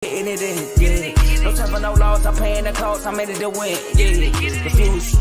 Getting it in, yeah. No time for no loss, I'm paying the cost, I'm in it to win, yeah. Refuse,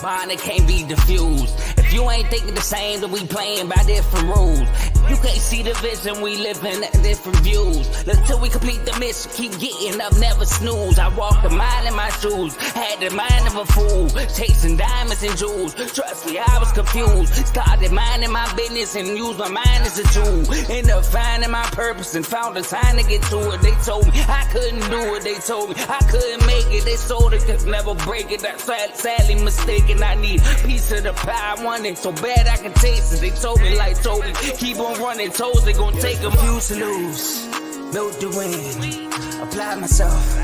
bond that can't be diffused. If you ain't thinking the same, then we playing by different rules. You can't see the vision, we living at different views. Until we complete the mission, keep getting up, never snooze. I walked a mile in my shoes, had the mind of a fool, chasing diamonds and jewels. Trust me, I was confused. Started minding my business and used my mind as a tool. Ended up finding my purpose and found the time to get to it. They told me I couldn't do it, they told me I couldn't make it. They sold it, could never break it. That's sadly mistaken. I need a piece of the pie, I want it so bad I can taste it. They told me like Toby, keep on running toes, they gon' take them. Refuse to lose, built to win. Applied myself,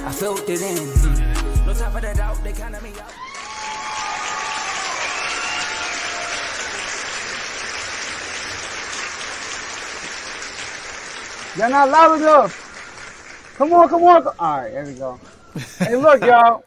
I felt it in. No time for that doubt, they counted me out. Y'all not loud enough. Come on. All right, there we go. Hey, look, y'all.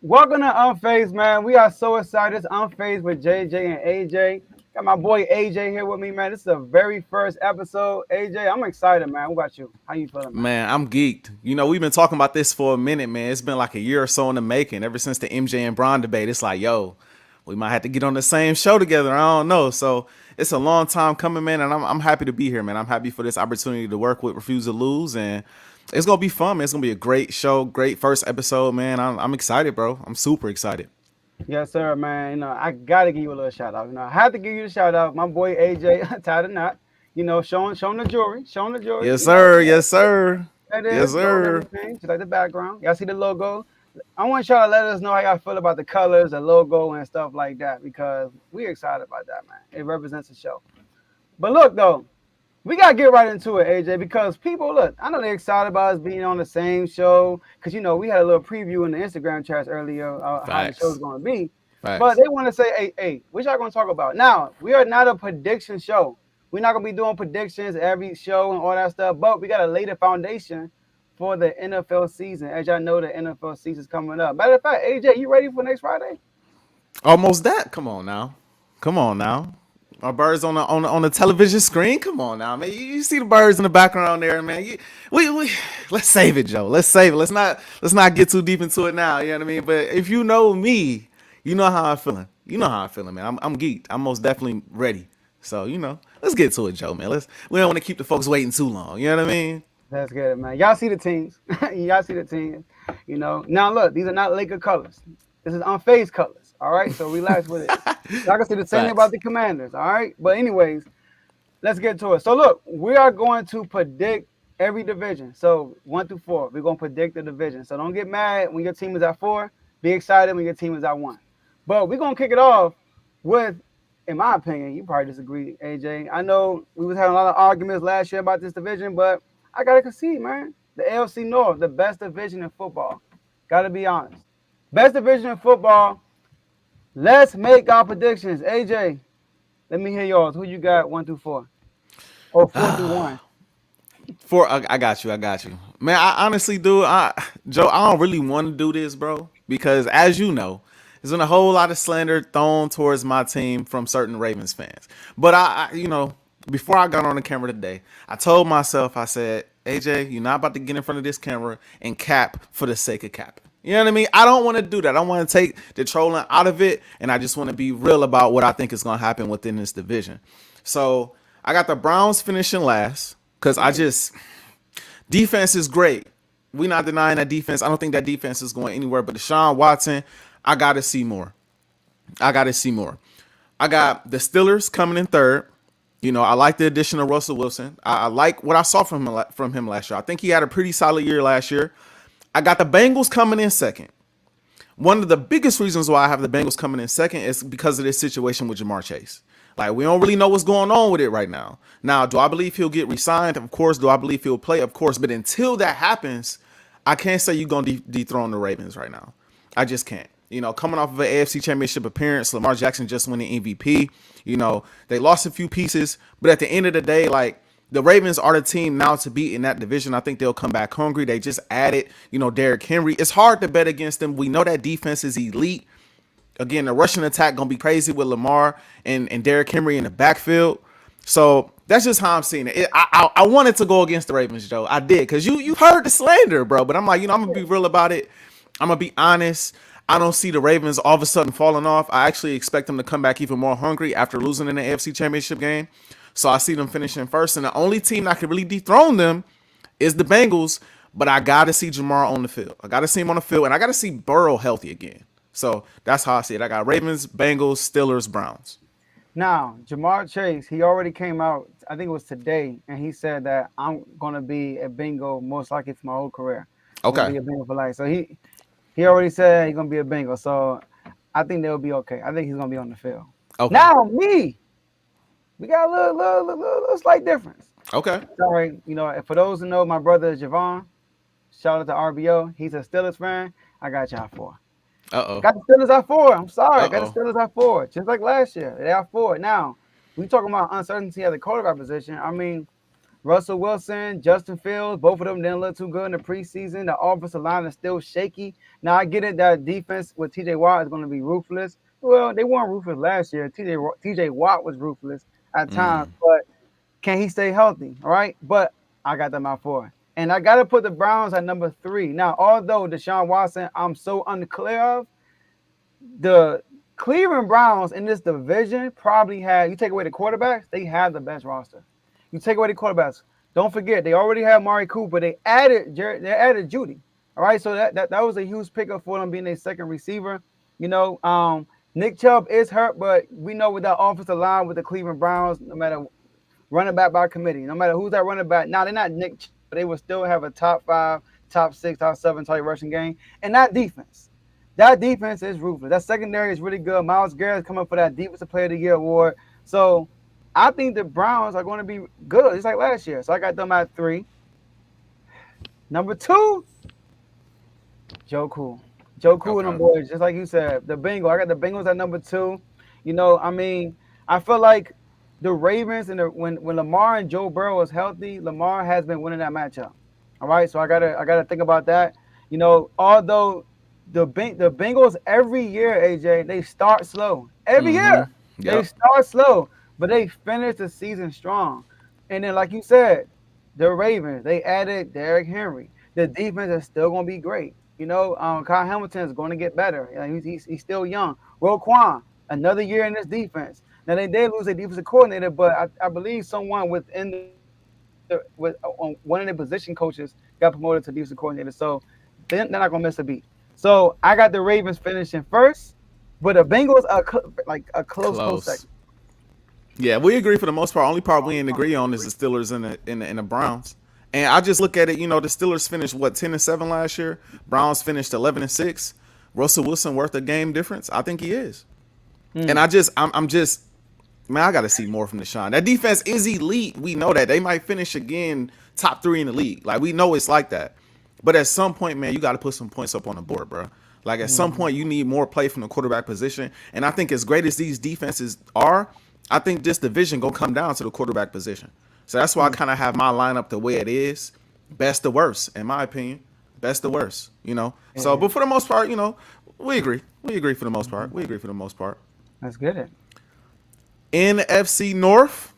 Welcome to Unfazed, man. We are so excited. It's Unfazed with JJ and AJ. Got my boy AJ here with me, man. This is the very first episode. AJ, I'm excited, man. What about you? How you feeling, man? Man, I'm geeked. You know, we've been talking about this for a minute, man. It's been like a year or so in the making. Ever since the MJ and Bron debate, it's like, yo, we might have to get on the same show together. I don't know. So it's a long time coming, man, and I'm happy to be here, man. I'm happy for this opportunity to work with Refuse to Lose, and it's gonna be fun, man. It's gonna be a great show, great first episode, man. I'm excited, bro. I'm super excited. Yes, sir, man. You know, I gotta give you a little shout out. You know, I have to give you the shout out. My boy AJ tied a knot. You know, showing the jewelry, Yes, sir. Yes, sir. That is, Yes, sir. just like the background. Y'all see the logo? I want y'all to let us know how y'all feel about the colors, the logo, and stuff like that, because we're excited about that, man. It represents the show. But look, though, we got to get right into it, AJ, because people, look, I know they're excited about us being on the same show, because, you know, we had a little preview in the Instagram chats earlier how the show's going to be. Facts. But they want to say, hey, what y'all going to talk about? Now, we are not a prediction show. We're not going to be doing predictions every show and all that stuff, but we got to lay the foundation for the NFL season. As y'all know, the NFL season's coming up. Matter of fact, AJ, you ready for next Friday? Almost that. Come on now. Our birds on the television screen. Come on now, man. You see the birds in the background there, man. We let's save it, Joe. Let's save it. Let's not get too deep into it now. You know what I mean? But if you know me, you know how I'm feeling. You know how I'm feeling, man. I'm geeked. I'm most definitely ready. So let's get to it, Joe, man. We don't want to keep the folks waiting too long. You know what I mean? That's good, man. Y'all see the teams. You know. Now look, these are not Laker colors. This is Unfazed colors. All right, so relax with it. Y'all can say the same thing about the Commanders. All right, but anyways, let's get to it. So look, we are going to predict every division. So 1 through 4, we're gonna predict the division. So don't get mad when your team is at 4. Be excited when your team is at 1. But we're gonna kick it off with, in my opinion, you probably disagree, AJ. I know we was having a lot of arguments last year about this division, but I gotta concede, man. The AFC North, the best division in football. Gotta be honest. Best division in football. Let's make our predictions. AJ, let me hear yours. Who you got 1 through 4? Or 4 through 1? 4. I got you. Man, I honestly do. Joe, I don't really want to do this, bro, because as you know, there's been a whole lot of slander thrown towards my team from certain Ravens fans. But I before I got on the camera today, I told myself, I said, AJ, you're not about to get in front of this camera and cap for the sake of capping. You know what I mean? I don't want to do that. I want to take the trolling out of it, and I just want to be real about what I think is going to happen within this division. So I got the Browns finishing last because defense is great. We're not denying that defense. I don't think that defense is going anywhere. But Deshaun Watson, I got to see more. I got the Steelers coming in third. You know, I like the addition of Russell Wilson. I like what I saw from him last year. I think he had a pretty solid year last year. I got the Bengals coming in second. One of the biggest reasons why I have the Bengals coming in second is because of this situation with Jamar Chase. Like, we don't really know what's going on with it right now. Now, do I believe he'll get re-signed? Of course. Do I believe he'll play? Of course. But until that happens, I can't say you're going to dethrone the Ravens right now. I just can't. You know, coming off of an AFC Championship appearance, Lamar Jackson just won the MVP. You know, they lost a few pieces, but at the end of the day, like, the Ravens are the team now to beat in that division. I think they'll come back hungry. They just added, Derrick Henry. It's hard to bet against them. We know that defense is elite. Again, the rushing attack going to be crazy with Lamar and Derrick Henry in the backfield. So That's just how I'm seeing it. I wanted to go against the Ravens, Joe. I did, because you heard the slander, bro. But I'm like, I'm gonna be real about it. I'm gonna be honest. I don't see the Ravens all of a sudden falling off. I actually expect them to come back even more hungry after losing in the AFC Championship game. So I see them finishing first, and the only team that can really dethrone them is the Bengals. But I gotta see Jamar on the field. I gotta see him on the field, and I gotta see Burrow healthy again. So that's how I see it. I got Ravens, Bengals, Steelers, Browns. Now, Jamar Chase, he already came out, I think it was today, and he said that I'm going to be a Bengal most likely for my whole career. I'm going to Okay. be a Bengal for life. So he already said he's going to be a Bengal. So I think they'll be okay. I think he's going to be on the field. Okay. Now, we got a little slight difference. Okay. Sorry, for those who know, my brother Javon, shout out to RBO. He's a Steelers fan. I got y'all for. Uh-oh. Got the Steelers at 4. I'm sorry. Uh-oh. Got the Steelers at 4. Just like last year. They are 4. Now, we talking about uncertainty at the quarterback position. I mean, Russell Wilson, Justin Fields, both of them didn't look too good in the preseason. The offensive line is still shaky. Now, I get it that defense with TJ Watt is going to be ruthless. Well, they weren't ruthless last year. TJ Watt was ruthless at times, but can he stay healthy? All right. But I got them at 4. And I got to put the Browns at number 3. Now, although Deshaun Watson, I'm so unclear of, the Cleveland Browns in this division probably had, you take away the quarterbacks, they have the best roster. You take away the quarterbacks, don't forget, they already had Mari Cooper. They added Judy. All right, so that was a huge pickup for them being a second receiver. Nick Chubb is hurt, but we know with that offensive line with the Cleveland Browns, no matter running back by committee, no matter who's that running back, now they're not Nick Chubb, but they will still have a top 5, top 6, top 7 type rushing game. And that defense is ruthless. That secondary is really good. Myles Garrett's coming for that Defensive Player of the Year award. So I think the Browns are going to be good, just like last year. So I got them at 3. Number 2, Joe Cool. Joe Cool and them boys, just like you said. The Bengals. I got the Bengals at number 2. I feel like the Ravens and when Lamar and Joe Burrow was healthy, Lamar has been winning that matchup. All right, so I gotta think about that. Although the Bengals every year, AJ, they start slow. Every year. Yep. They start slow, but they finish the season strong. And then, like you said, the Ravens, they added Derrick Henry. The defense is still going to be great. Kyle Hamilton is going to get better. He's still young. Roquan, another year in this defense. Now, they did lose a defensive coordinator, but I believe someone within one of the position coaches got promoted to defensive coordinator. So they're not going to miss a beat. So I got the Ravens finishing first, but the Bengals are a close second. Yeah, we agree for the most part. Only part we didn't agree on is the Steelers and the Browns. And I just look at it, the Steelers finished 10-7 last year. Browns finished 11-6. Russell Wilson worth a game difference? I think he is. And I'm just, man, I got to see more from Deshaun. That defense is elite. We know that. They might finish again top 3 in the league. Like, we know it's like that. But at some point, man, you got to put some points up on the board, bro. Like, at some point, you need more play from the quarterback position. And I think as great as these defenses are, I think this division going to come down to the quarterback position. So that's why I kind of have my lineup the way it is. Best to worst, in my opinion. Best to worst, So, but for the most part, we agree. We agree for the most part. That's good. NFC North.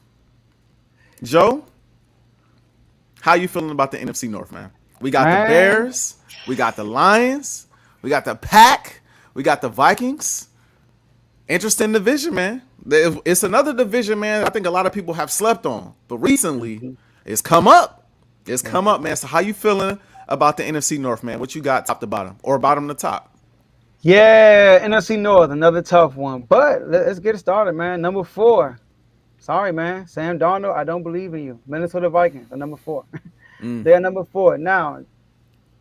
Joe, how you feeling about the NFC North, man? We got the Bears. We got the Lions. We got the Pack. We got the Vikings. Interesting division, man. It's another division, man, I think a lot of people have slept on. But recently, it's come up. It's come up, man. So how you feeling about the NFC North, man? What you got top to bottom or bottom to top? Yeah, NFC North, another tough one. But let's get it started, man. Number 4. Sorry, man. Sam Darnold, I don't believe in you. Minnesota Vikings are number 4. They're number 4. Now,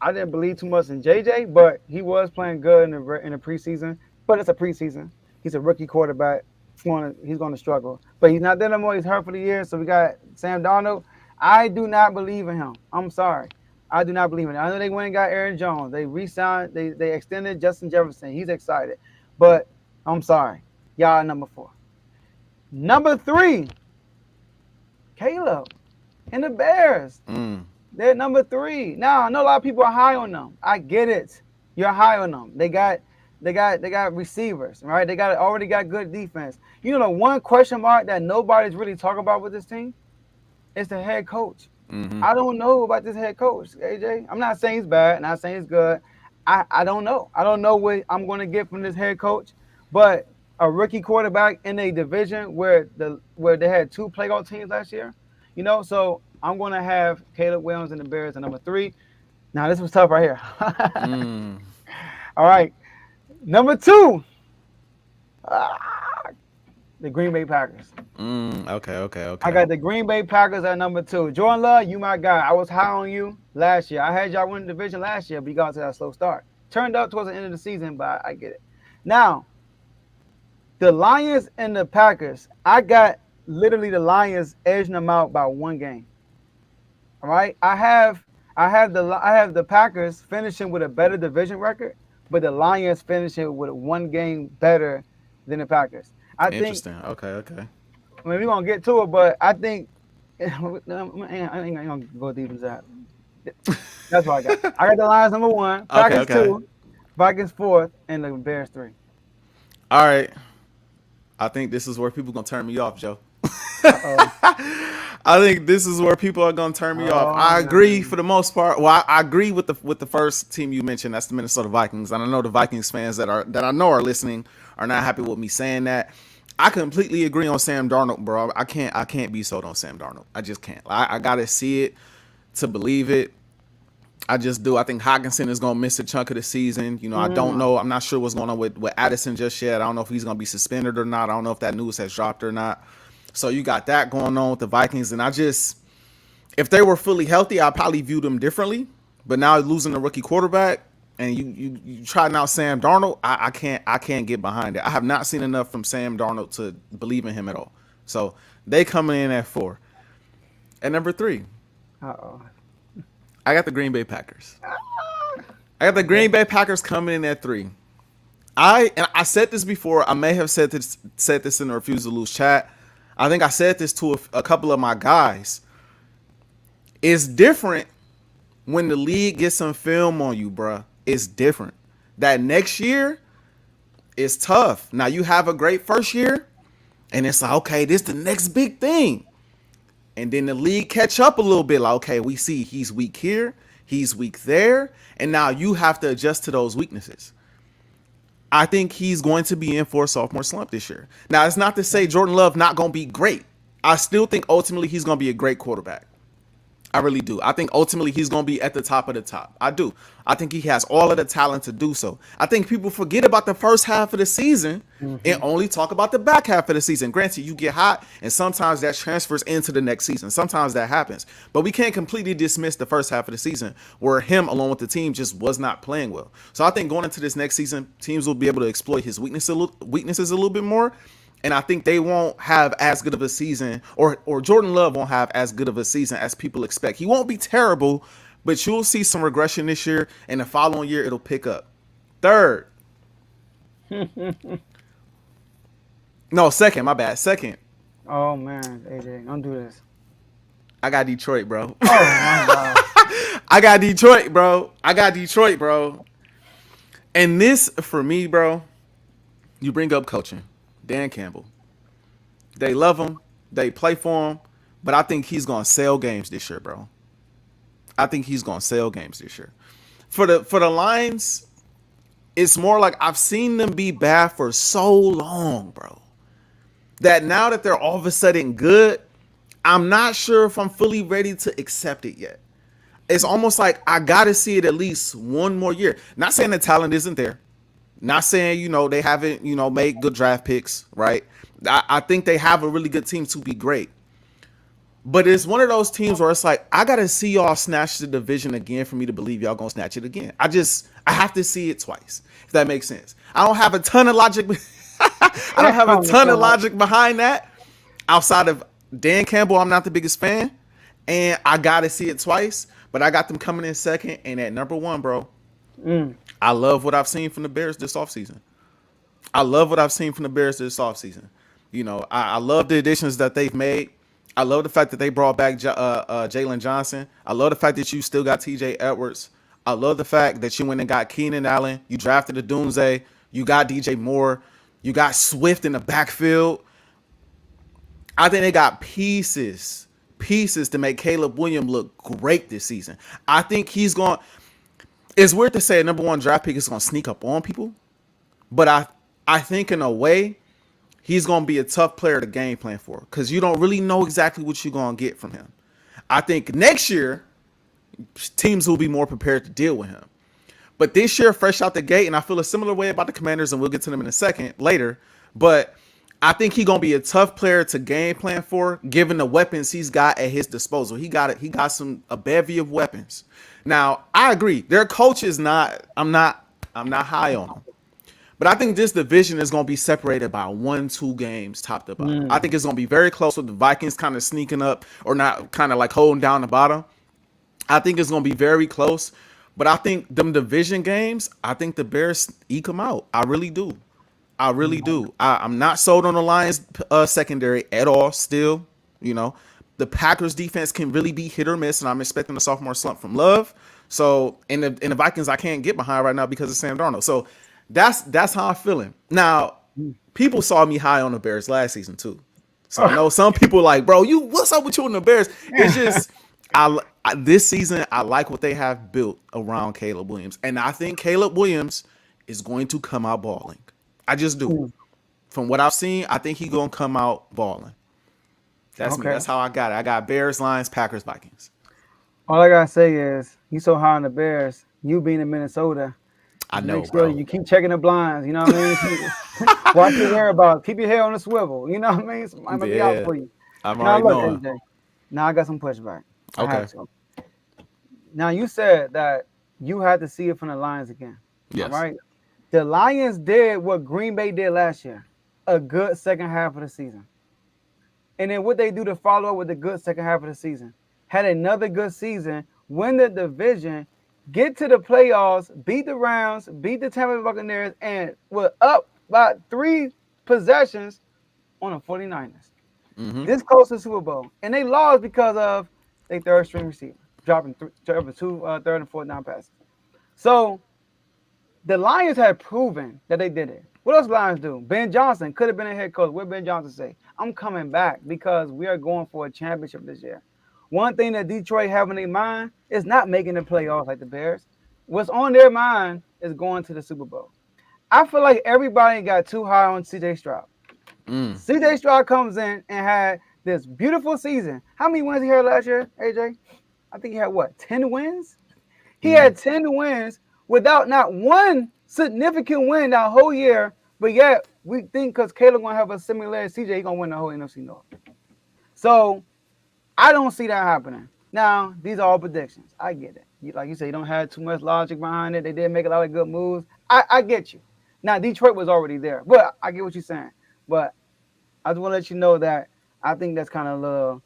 I didn't believe too much in JJ, but he was playing good in the preseason. But it's a preseason. He's a rookie quarterback. He's going to struggle. But he's not there no more. He's hurt for the year. So we got Sam Darnold. I do not believe in him. I'm sorry. I do not believe in him. I know they went and got Aaron Jones. They re-signed. They extended Justin Jefferson. He's excited. But I'm sorry. Y'all are number 4. Number 3, Caleb and the Bears. They're number 3. Now, I know a lot of people are high on them. I get it. You're high on them. They got receivers, right? They already got good defense. The one question mark that nobody's really talking about with this team, It's the head coach. Mm-hmm. I don't know about this head coach, AJ. I'm not saying he's bad, not saying he's good. I don't know. I don't know what I'm going to get from this head coach, but a rookie quarterback in a division where they had two playoff teams last year, so I'm going to have Caleb Williams and the Bears at number 3. Now this was tough right here. Mm. All right, number 2, ah, the Green Bay Packers. Okay. I got the Green Bay Packers at number 2. Jordan Love, you my guy. I was high on you last year. I had y'all win the division last year, but you got to that slow start. Turned up towards the end of the season, but I get it. Now, the Lions and the Packers, I got literally the Lions edging them out by 1 game. All right, I have the Packers finishing with a better division record, but the Lions finishing with 1 game better than the Packers. I think. Interesting. Okay. I mean, we're gonna get to it, but I think I ain't gonna go deep into that. That's what I got. I got the Lions number 1, Packers Okay. 2, Vikings 4th, and the Bears 3. All right. I think this is where people gonna turn me off, Joe. I think this is where people are gonna turn me off. I agree for the most part. Well, I agree with the first team you mentioned. That's the Minnesota Vikings, and I know the Vikings fans that I know are listening are not happy with me saying that. I completely agree on Sam Darnold, bro. I can't be sold on Sam Darnold. I just can't. I gotta see it to believe it. I just do. I think Hockenson is gonna miss a chunk of the season. I don't know. I'm not sure what's going on with Addison just yet. I don't know if he's gonna be suspended or not. I don't know if that news has dropped or not. So you got that going on with the Vikings, and if they were fully healthy, I'd probably view them differently. But now losing a rookie quarterback, and you trying out Sam Darnold, I can't get behind it. I have not seen enough from Sam Darnold to believe in him at all. So they coming in at 4. At number 3, I got the Green Bay Packers. I got the Green Bay Packers coming in at 3. I said this before. I may have said this in the Refuse to Lose chat. I think I said this to a couple of my guys. It's different when the league gets some film on you, bruh. It's different. That next year is tough. Now you have a great first year, and it's like, okay, this is the next big thing. And then the league catch up a little bit. Like, okay, we see he's weak here, he's weak there, and now you have to adjust to those weaknesses. I think he's going to be in for a sophomore slump this year. Now, it's not to say Jordan Love not going to be great. I still think ultimately he's going to be a great quarterback. I really do. I think ultimately he's going to be at the top of the top. I do. I think he has all of the talent to do so. I think people forget about the first half of the season and only talk about the back half of the season. Granted, you get hot, and sometimes that transfers into the next season. Sometimes that happens. But we can't completely dismiss the first half of the season where him, along with the team, just was not playing well. So I think going into this next season, teams will be able to exploit his weaknesses a little bit more. And I think they won't have as good of a season, or Jordan Love won't have as good of a season as people expect. He won't be terrible, but you'll see some regression this year, and the following year it'll pick up. 3rd. No, 2nd, my bad. 2nd. Oh man, AJ, don't do this. I got Detroit, bro. Oh my God. I got Detroit, bro. And this, for me, bro, you bring up coaching. Dan Campbell. They love him. They play for him. But I think he's going to sell games this year, bro. I think he's going to sell games this year. For the Lions, it's more like I've seen them be bad for so long, bro, that now that they're all of a sudden good, I'm not sure if I'm fully ready to accept it yet. It's almost like I got to see it at least one more year. Not saying the talent isn't there. Not saying, they haven't, made good draft picks, right? I think they have a really good team to be great. But it's one of those teams where it's like, I got to see y'all snatch the division again for me to believe y'all going to snatch it again. I have to see it twice, if that makes sense. I don't have a ton of logic. Behind that. Outside of Dan Campbell, I'm not the biggest fan. And I got to see it twice. But I got them coming in 2nd and at number 1, bro. I love what I've seen from the Bears this offseason. I love the additions that they've made. I love the fact that they brought back Jalen Johnson. I love the fact that you still got TJ Edwards. I love the fact that you went and got Keenan Allen. You drafted a Doomsday. You got DJ Moore. You got Swift in the backfield. I think they got pieces pieces to make Caleb Williams look great this season. I think he's going. It's weird to say a number one draft pick is going to sneak up on people, but I think in a way he's going to be a tough player to game plan for because you don't really know exactly what you're going to get from him. I think next year teams will be more prepared to deal with him. But this year, fresh out the gate, and I feel a similar way about the Commanders, and we'll get to them in a second later. But I think he's gonna be a tough player to game plan for, given the weapons he's got at his disposal. He got a bevy of weapons. Now, I agree. Their coach is not. I'm not high on him. But I think this division is going to be separated by 1-2 games top to bottom. I think it's going to be very close with the Vikings kind of sneaking up or not, kind of like holding down the bottom. I think it's going to be very close. But I think them division games, I think the Bears eke them out. I really do. I really do. I'm not sold on the Lions secondary at all still. You know, the Packers defense can really be hit or miss, and I'm expecting a sophomore slump from Love. So, in the Vikings, I can't get behind right now because of Sam Darnold. So, that's how I'm feeling. Now, people saw me high on the Bears last season too. So I know some people like, bro, what's up with you and the Bears? It's just this season I like what they have built around Caleb Williams, and I think Caleb Williams is going to come out balling. I just do. From what I've seen, I think he's gonna come out balling. That's me. That's how I got it. I got Bears, Lions, Packers, Vikings. All I gotta say is, you so high on the Bears. You being in Minnesota. I know, make sure you keep checking the blinds. You know what I mean? Watch your whereabouts. Keep your hair on the swivel. You know what I mean? I'm gonna be out for you. I'm already knowing. AJ, now I got some pushback. Okay. Now you said that you had to see it from the Lions again. Yes. Right. The Lions did what Green Bay did last year, a good second half of the season. And then what they do to follow up with the good second half of the season, had another good season, win the division, get to the playoffs, beat the Rams, beat the Tampa Bay Buccaneers, and were up by 3 possessions on the 49ers. Mm-hmm. This close to the Super Bowl. And they lost because of their third string receiver, dropping 2 third and fourth down passes. So the Lions had proven that they did it. What else Lions do? Ben Johnson could have been a head coach. What did Ben Johnson say? I'm coming back because we are going for a championship this year. One thing that Detroit have in their mind is not making the playoffs like the Bears. What's on their mind is going to the Super Bowl. I feel like everybody got too high on C.J. Stroud. C.J. Stroud comes in and had this beautiful season. How many wins he had last year, AJ? I think he had, 10 wins? He had 10 wins without not one significant win that whole year, but yet we think because Caleb going to have a similar CJ, he's going to win the whole NFC North. So I don't see that happening. Now, these are all predictions. I get it. Like you say, you don't have too much logic behind it. They did make a lot of good moves. I get you. Now, Detroit was already there, but I get what you're saying. But I just want to let you know that I think that's kind of a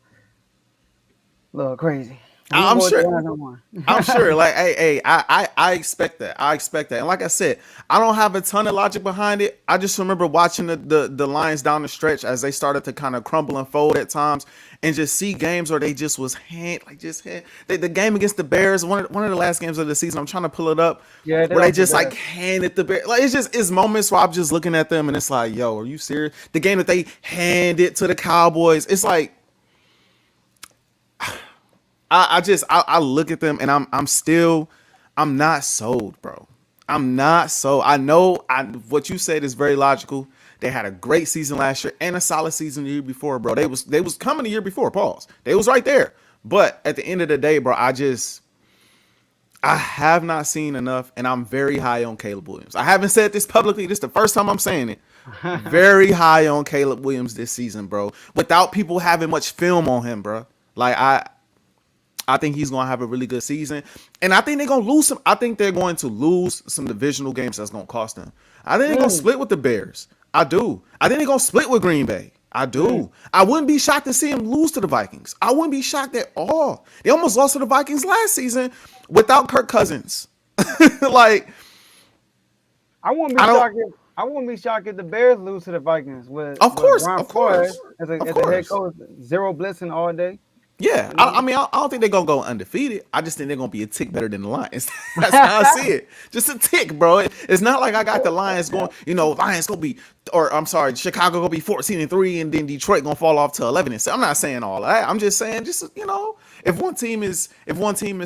little crazy. I'm sure. I'm sure. Like, hey, I expect that. I expect that. And like I said, I don't have a ton of logic behind it. I just remember watching the Lions down the stretch as they started to kind of crumble and fold at times, and just see games where they just was the game against the Bears, one of the last games of the season. I'm trying to pull it up. Yeah, where they just like handed the Bears. Like it's moments where I'm just looking at them and it's like, yo, are you serious? The game that they handed to the Cowboys, it's like. I look at them and I'm not sold, bro. I'm not sold. I know what you said is very logical. They had a great season last year and a solid season the year before, bro. They was coming the year before, pause. They was right there. But at the end of the day, bro, I have not seen enough, and I'm very high on Caleb Williams. I haven't said this publicly. This is the first time I'm saying it. Very high on Caleb Williams this season, bro. Without people having much film on him, bro. Like I think he's going to have a really good season. And I think they're going to lose some. I think they're going to lose some divisional games that's going to cost them. I think they're going to split with the Bears. I do. I think they're going to split with Green Bay. I do. I wouldn't be shocked to see them lose to the Vikings. I wouldn't be shocked at all. They almost lost to the Vikings last season without Kirk Cousins. Like, I wouldn't be shocked if the Bears lose to the Vikings. Of course. As a head coach, zero blitzing all day. Yeah, You know? I mean, I don't think they're gonna go undefeated. I just think they're gonna be a tick better than the Lions. That's how I see it. Just a tick, bro. It's not like I got the Lions going. Lions gonna be, or I'm sorry, Chicago gonna be 14-3, and then Detroit gonna fall off to 11-6. I'm not saying all that. I'm just saying, if one team is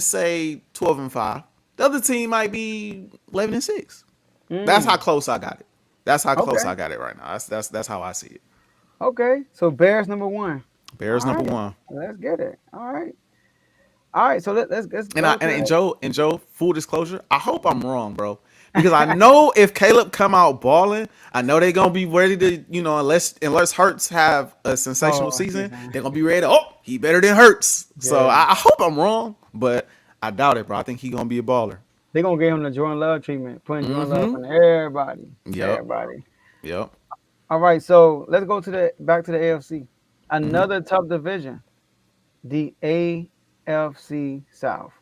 say 12-5, the other team might be 11-6. That's how close I got it. That's how close Okay. I got it right now. That's how I see it. Okay. So Bears number one. Bears All number right. one. Let's get it. All right. All right. So let's And go to Joe, full disclosure, I hope I'm wrong, bro. Because I know if Caleb come out balling, I know they're gonna be ready to, unless Hurts have a sensational season, season. they're gonna be ready to, he better than Hurts. So Yeah. I hope I'm wrong, but I doubt it, bro. I think he gonna be a baller. They're gonna give him the Jordan Love treatment, putting Jordan Love Mm-hmm. on everybody. Yep. Everybody. Yep. All right, so let's go back to the AFC. Mm-hmm. Another tough division, the AFC South.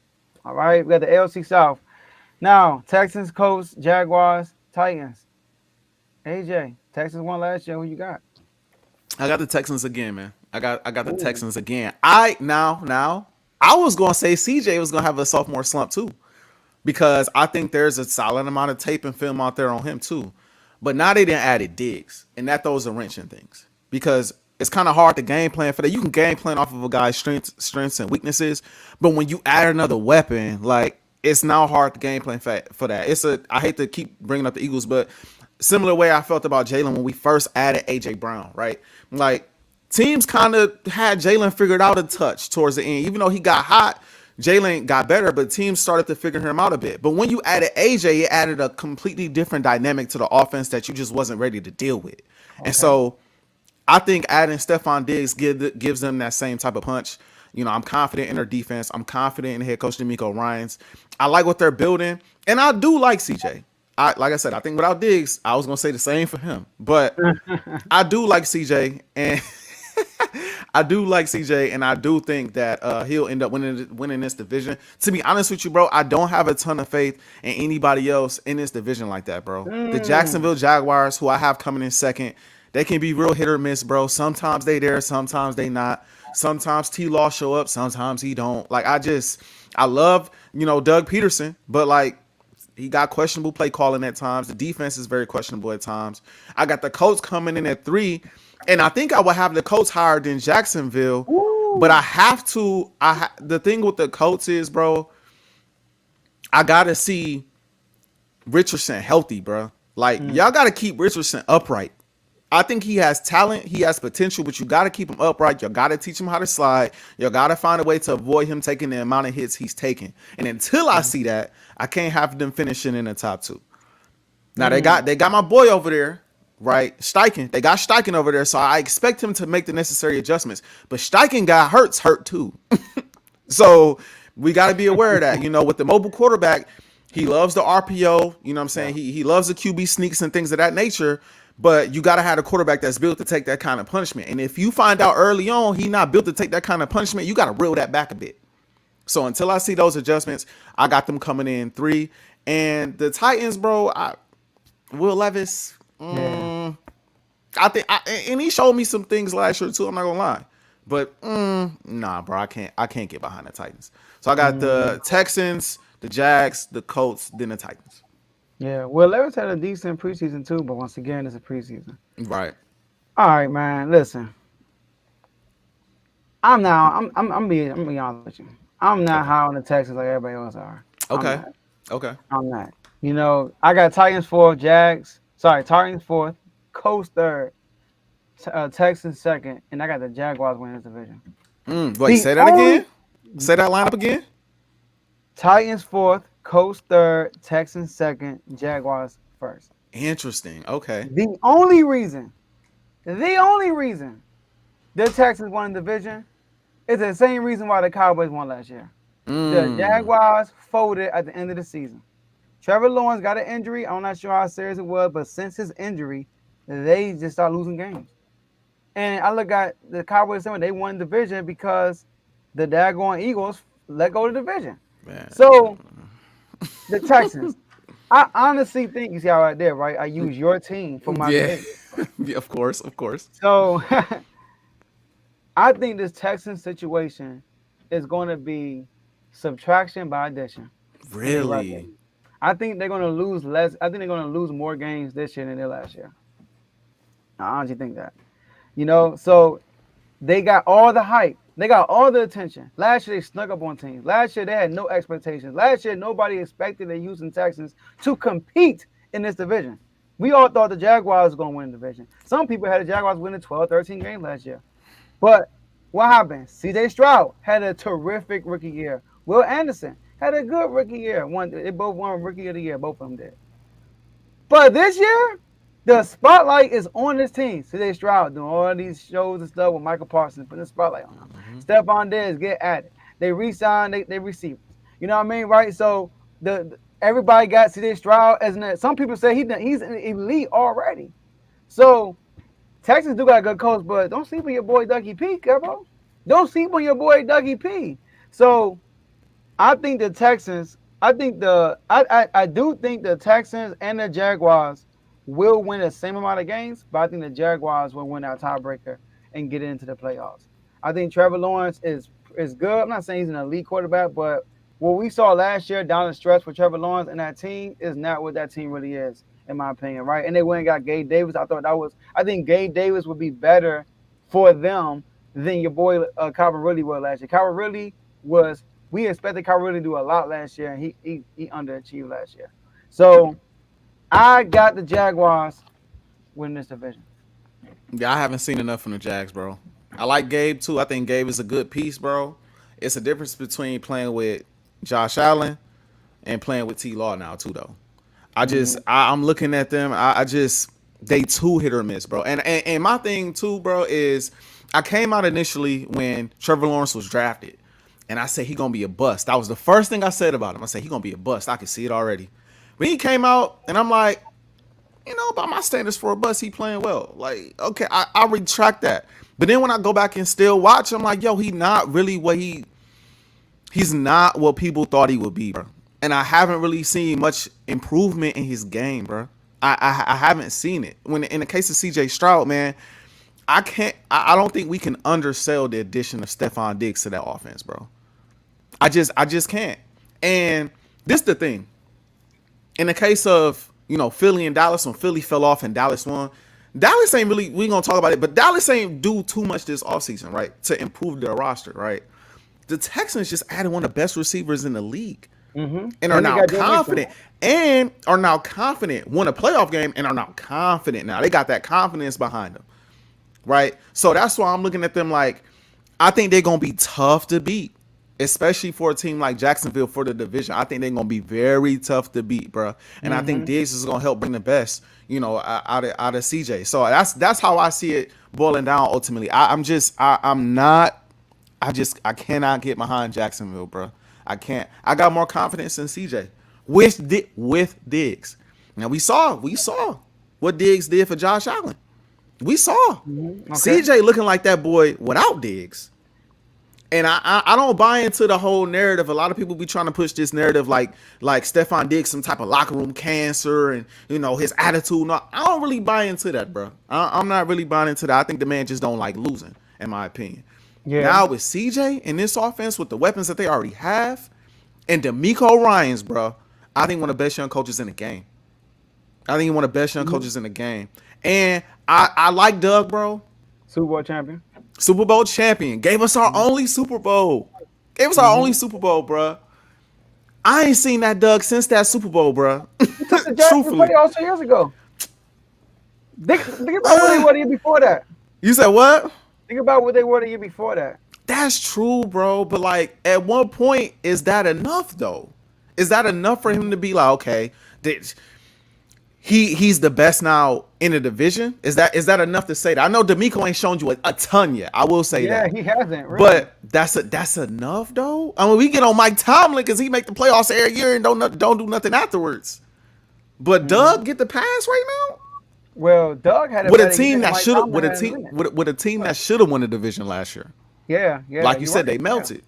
All right, we got the AFC South. Now, Texans, Colts, Jaguars, Titans. AJ, Texans won last year. Who you got? I got the Texans again, man. I got the Ooh. Texans again. I was gonna say CJ was gonna have a sophomore slump too, because I think there's a solid amount of tape and film out there on him too. But now they didn't add it Diggs, and that throws a wrench in things because it's kind of hard to game plan for that. You can game plan off of a guy's strengths and weaknesses, but when you add another weapon, like it's now hard to game plan for that. I hate to keep bringing up the Eagles, but similar way I felt about Jalen when we first added AJ Brown, right? Like teams kind of had Jalen figured out a touch towards the end, even though he got hot. Jalen got better, but teams started to figure him out a bit. But when you added AJ, it added a completely different dynamic to the offense that you just wasn't ready to deal with. And Okay. so I think adding Stephon Diggs gives them that same type of punch. I'm confident in their defense. I'm confident in head coach D'Amico Ryans. I like what they're building, and I do like CJ. Like I said, I think without Diggs, I was gonna say the same for him, but I do like CJ, and I do like CJ, and I do think that he'll end up winning this division. To be honest with you, bro, I don't have a ton of faith in anybody else in this division like that, bro. The Jacksonville Jaguars, who I have coming in second, they can be real hit or miss, bro. Sometimes they there, sometimes they not. Sometimes T-Law show up, sometimes he don't. Like I love Doug Peterson, but like he got questionable play calling at times. The defense is very questionable at times. I got the Colts coming in at 3, and I think I would have the Colts higher than Jacksonville. Ooh. But I have to. The thing with the Colts is, bro, I gotta see Richardson healthy, bro. Like y'all gotta keep Richardson upright. I think he has talent, he has potential, but you got to keep him upright. You got to teach him how to slide. You got to find a way to avoid him taking the amount of hits he's taking. And until I see that, I can't have them finishing in the top 2. Now they got my boy over there, right? Steichen. They got Steichen over there, so I expect him to make the necessary adjustments. But Steichen got hurt too. So we got to be aware of that. With the mobile quarterback, he loves the RPO. You know what I'm saying? He loves the QB sneaks and things of that nature. But you got to have a quarterback that's built to take that kind of punishment. And if you find out early on he not built to take that kind of punishment, you got to reel that back a bit. So until I see those adjustments, I got them coming in 3. And the Titans, bro, Will Levis, I think, and he showed me some things last year too. I'm not gonna lie, but nah, bro, I can't get behind the Titans. So I got the Texans, the Jags, the Colts, then the Titans. Yeah. Well, Levis had a decent preseason too, but once again, it's a preseason. Right. All right, man. Listen, I'm being honest with you. I'm not high on the Texans like everybody else are. Okay. Okay. I'm not. I got Titans 4th, Titans 4th, Colts 3rd, Texans 2nd, and I got the Jaguars winning this division. Wait, say that again? Say that lineup again? Titans 4th, Colts 3rd, Texans 2nd, Jaguars 1st. Interesting. Okay. The only reason the Texans won the division is the same reason why the Cowboys won last year. The Jaguars folded at the end of the season. Trevor Lawrence got an injury. I'm not sure how serious it was, but since his injury, they just start losing games. And I look at the Cowboys, they won the division because the daggone Eagles let go of the division. Man. So the Texans, I honestly think, you see how right there, right? I use your team for my pick. Yeah, of course. So I think this Texans situation is going to be subtraction by addition in their record. Really? I think they're going to lose less. I think they're going to lose more games this year than they did last year. I honestly think that. So they got all the hype. They got all the attention. Last year, they snuck up on teams. Last year, they had no expectations. Last year, nobody expected the Houston Texans to compete in this division. We all thought the Jaguars was going to win the division. Some people had the Jaguars winning 12, 13 games last year. But what happened? CJ Stroud had a terrific rookie year. Will Anderson had a good rookie year. They both won rookie of the year. Both of them did. But this year, the spotlight is on this team. CJ Stroud doing all these shows and stuff with Michael Parsons, putting the spotlight on him. Stephon Diggs, get at it. They re-signed they receivers. You know what I mean, right? So everybody got CJ Stroud as some people say he's an elite already. So Texans do got a good coach, but don't sleep on your boy Dougie P, bro. Don't sleep on your boy Dougie P. So I think the Texans, I do think the Texans and the Jaguars will win the same amount of games, but I think the Jaguars will win that tiebreaker and get into the playoffs. I think Trevor Lawrence is good. I'm not saying he's an elite quarterback, but what we saw last year down the stretch with Trevor Lawrence and that team is not what that team really is, in my opinion, right? And they went and got Gabe Davis. I think Gabe Davis would be better for them than your boy Calvin Ridley was last year. Calvin Ridley we expected Calvin Ridley to do a lot last year, and he underachieved last year. So I got the Jaguars winning this division. Yeah, I haven't seen enough from the Jags, bro. I like Gabe too. I think Gabe is a good piece, bro. It's a difference between playing with Josh Allen and playing with T. Law now too, though. I'm looking at them. They too hit or miss, bro. And my thing too, bro, is I came out initially when Trevor Lawrence was drafted, and I said he gonna be a bust. That was the first thing I said about him. I said he gonna be a bust. I could see it already. When he came out, and I'm like, by my standards for a bust, he playing well. Like, okay, I retract that. But then when I go back and still watch, I'm like, yo, he's not what people thought he would be, bro. And I haven't really seen much improvement in his game, bro. I haven't seen it. When in the case of CJ Stroud, man, I don't think we can undersell the addition of Stephon Diggs to that offense, bro. I just can't. And this is the thing. In the case of, Philly and Dallas, when Philly fell off and Dallas won, Dallas ain't really, we going to talk about it, but Dallas ain't do too much this offseason, right, to improve their roster, right? The Texans just added one of the best receivers in the league and are now confident won a playoff game and are now confident now. They got that confidence behind them, right? So that's why I'm looking at them like, I think they're going to be tough to beat, especially for a team like Jacksonville for the division. I think they're going to be very tough to beat, bro. And I think Diggs is going to help bring the best, out of CJ. So that's how I see it boiling down ultimately. I cannot get behind Jacksonville, bro. I can't. I got more confidence in CJ with Diggs. Now we saw what Diggs did for Josh Allen. We saw CJ looking like that boy without Diggs. And I don't buy into the whole narrative. A lot of people be trying to push this narrative like Stephon Diggs, some type of locker room cancer and, his attitude. No, I don't really buy into that, bro. I'm not really buying into that. I think the man just don't like losing, in my opinion. Yeah. Now with CJ in this offense with the weapons that they already have and DeMeco Ryans, bro, I think one of the best young coaches in the game. I think he's one of the best young coaches in the game. And I like Doug, bro. Super Bowl champion. Gave us our only Super Bowl. Bro. I ain't seen that Doug since that Super Bowl, bro. Truthfully. Also years ago. Think about what they were the year before that. You said what? Think about what they were the year before that. That's true, bro. But like, at one point, is that enough though? Is that enough for him to be like, okay, he's the best now in the division? Is that enough to say that? I know DeMeco ain't shown you a ton yet. I will say that. Yeah, he hasn't. Really. But that's enough though. I mean, we get on Mike Tomlin because he make the playoffs every year and don't do nothing afterwards. But Doug get the pass right now. Well, Doug had with a team that should have with a team that should have won the division last year. Yeah. Like you said, they melted.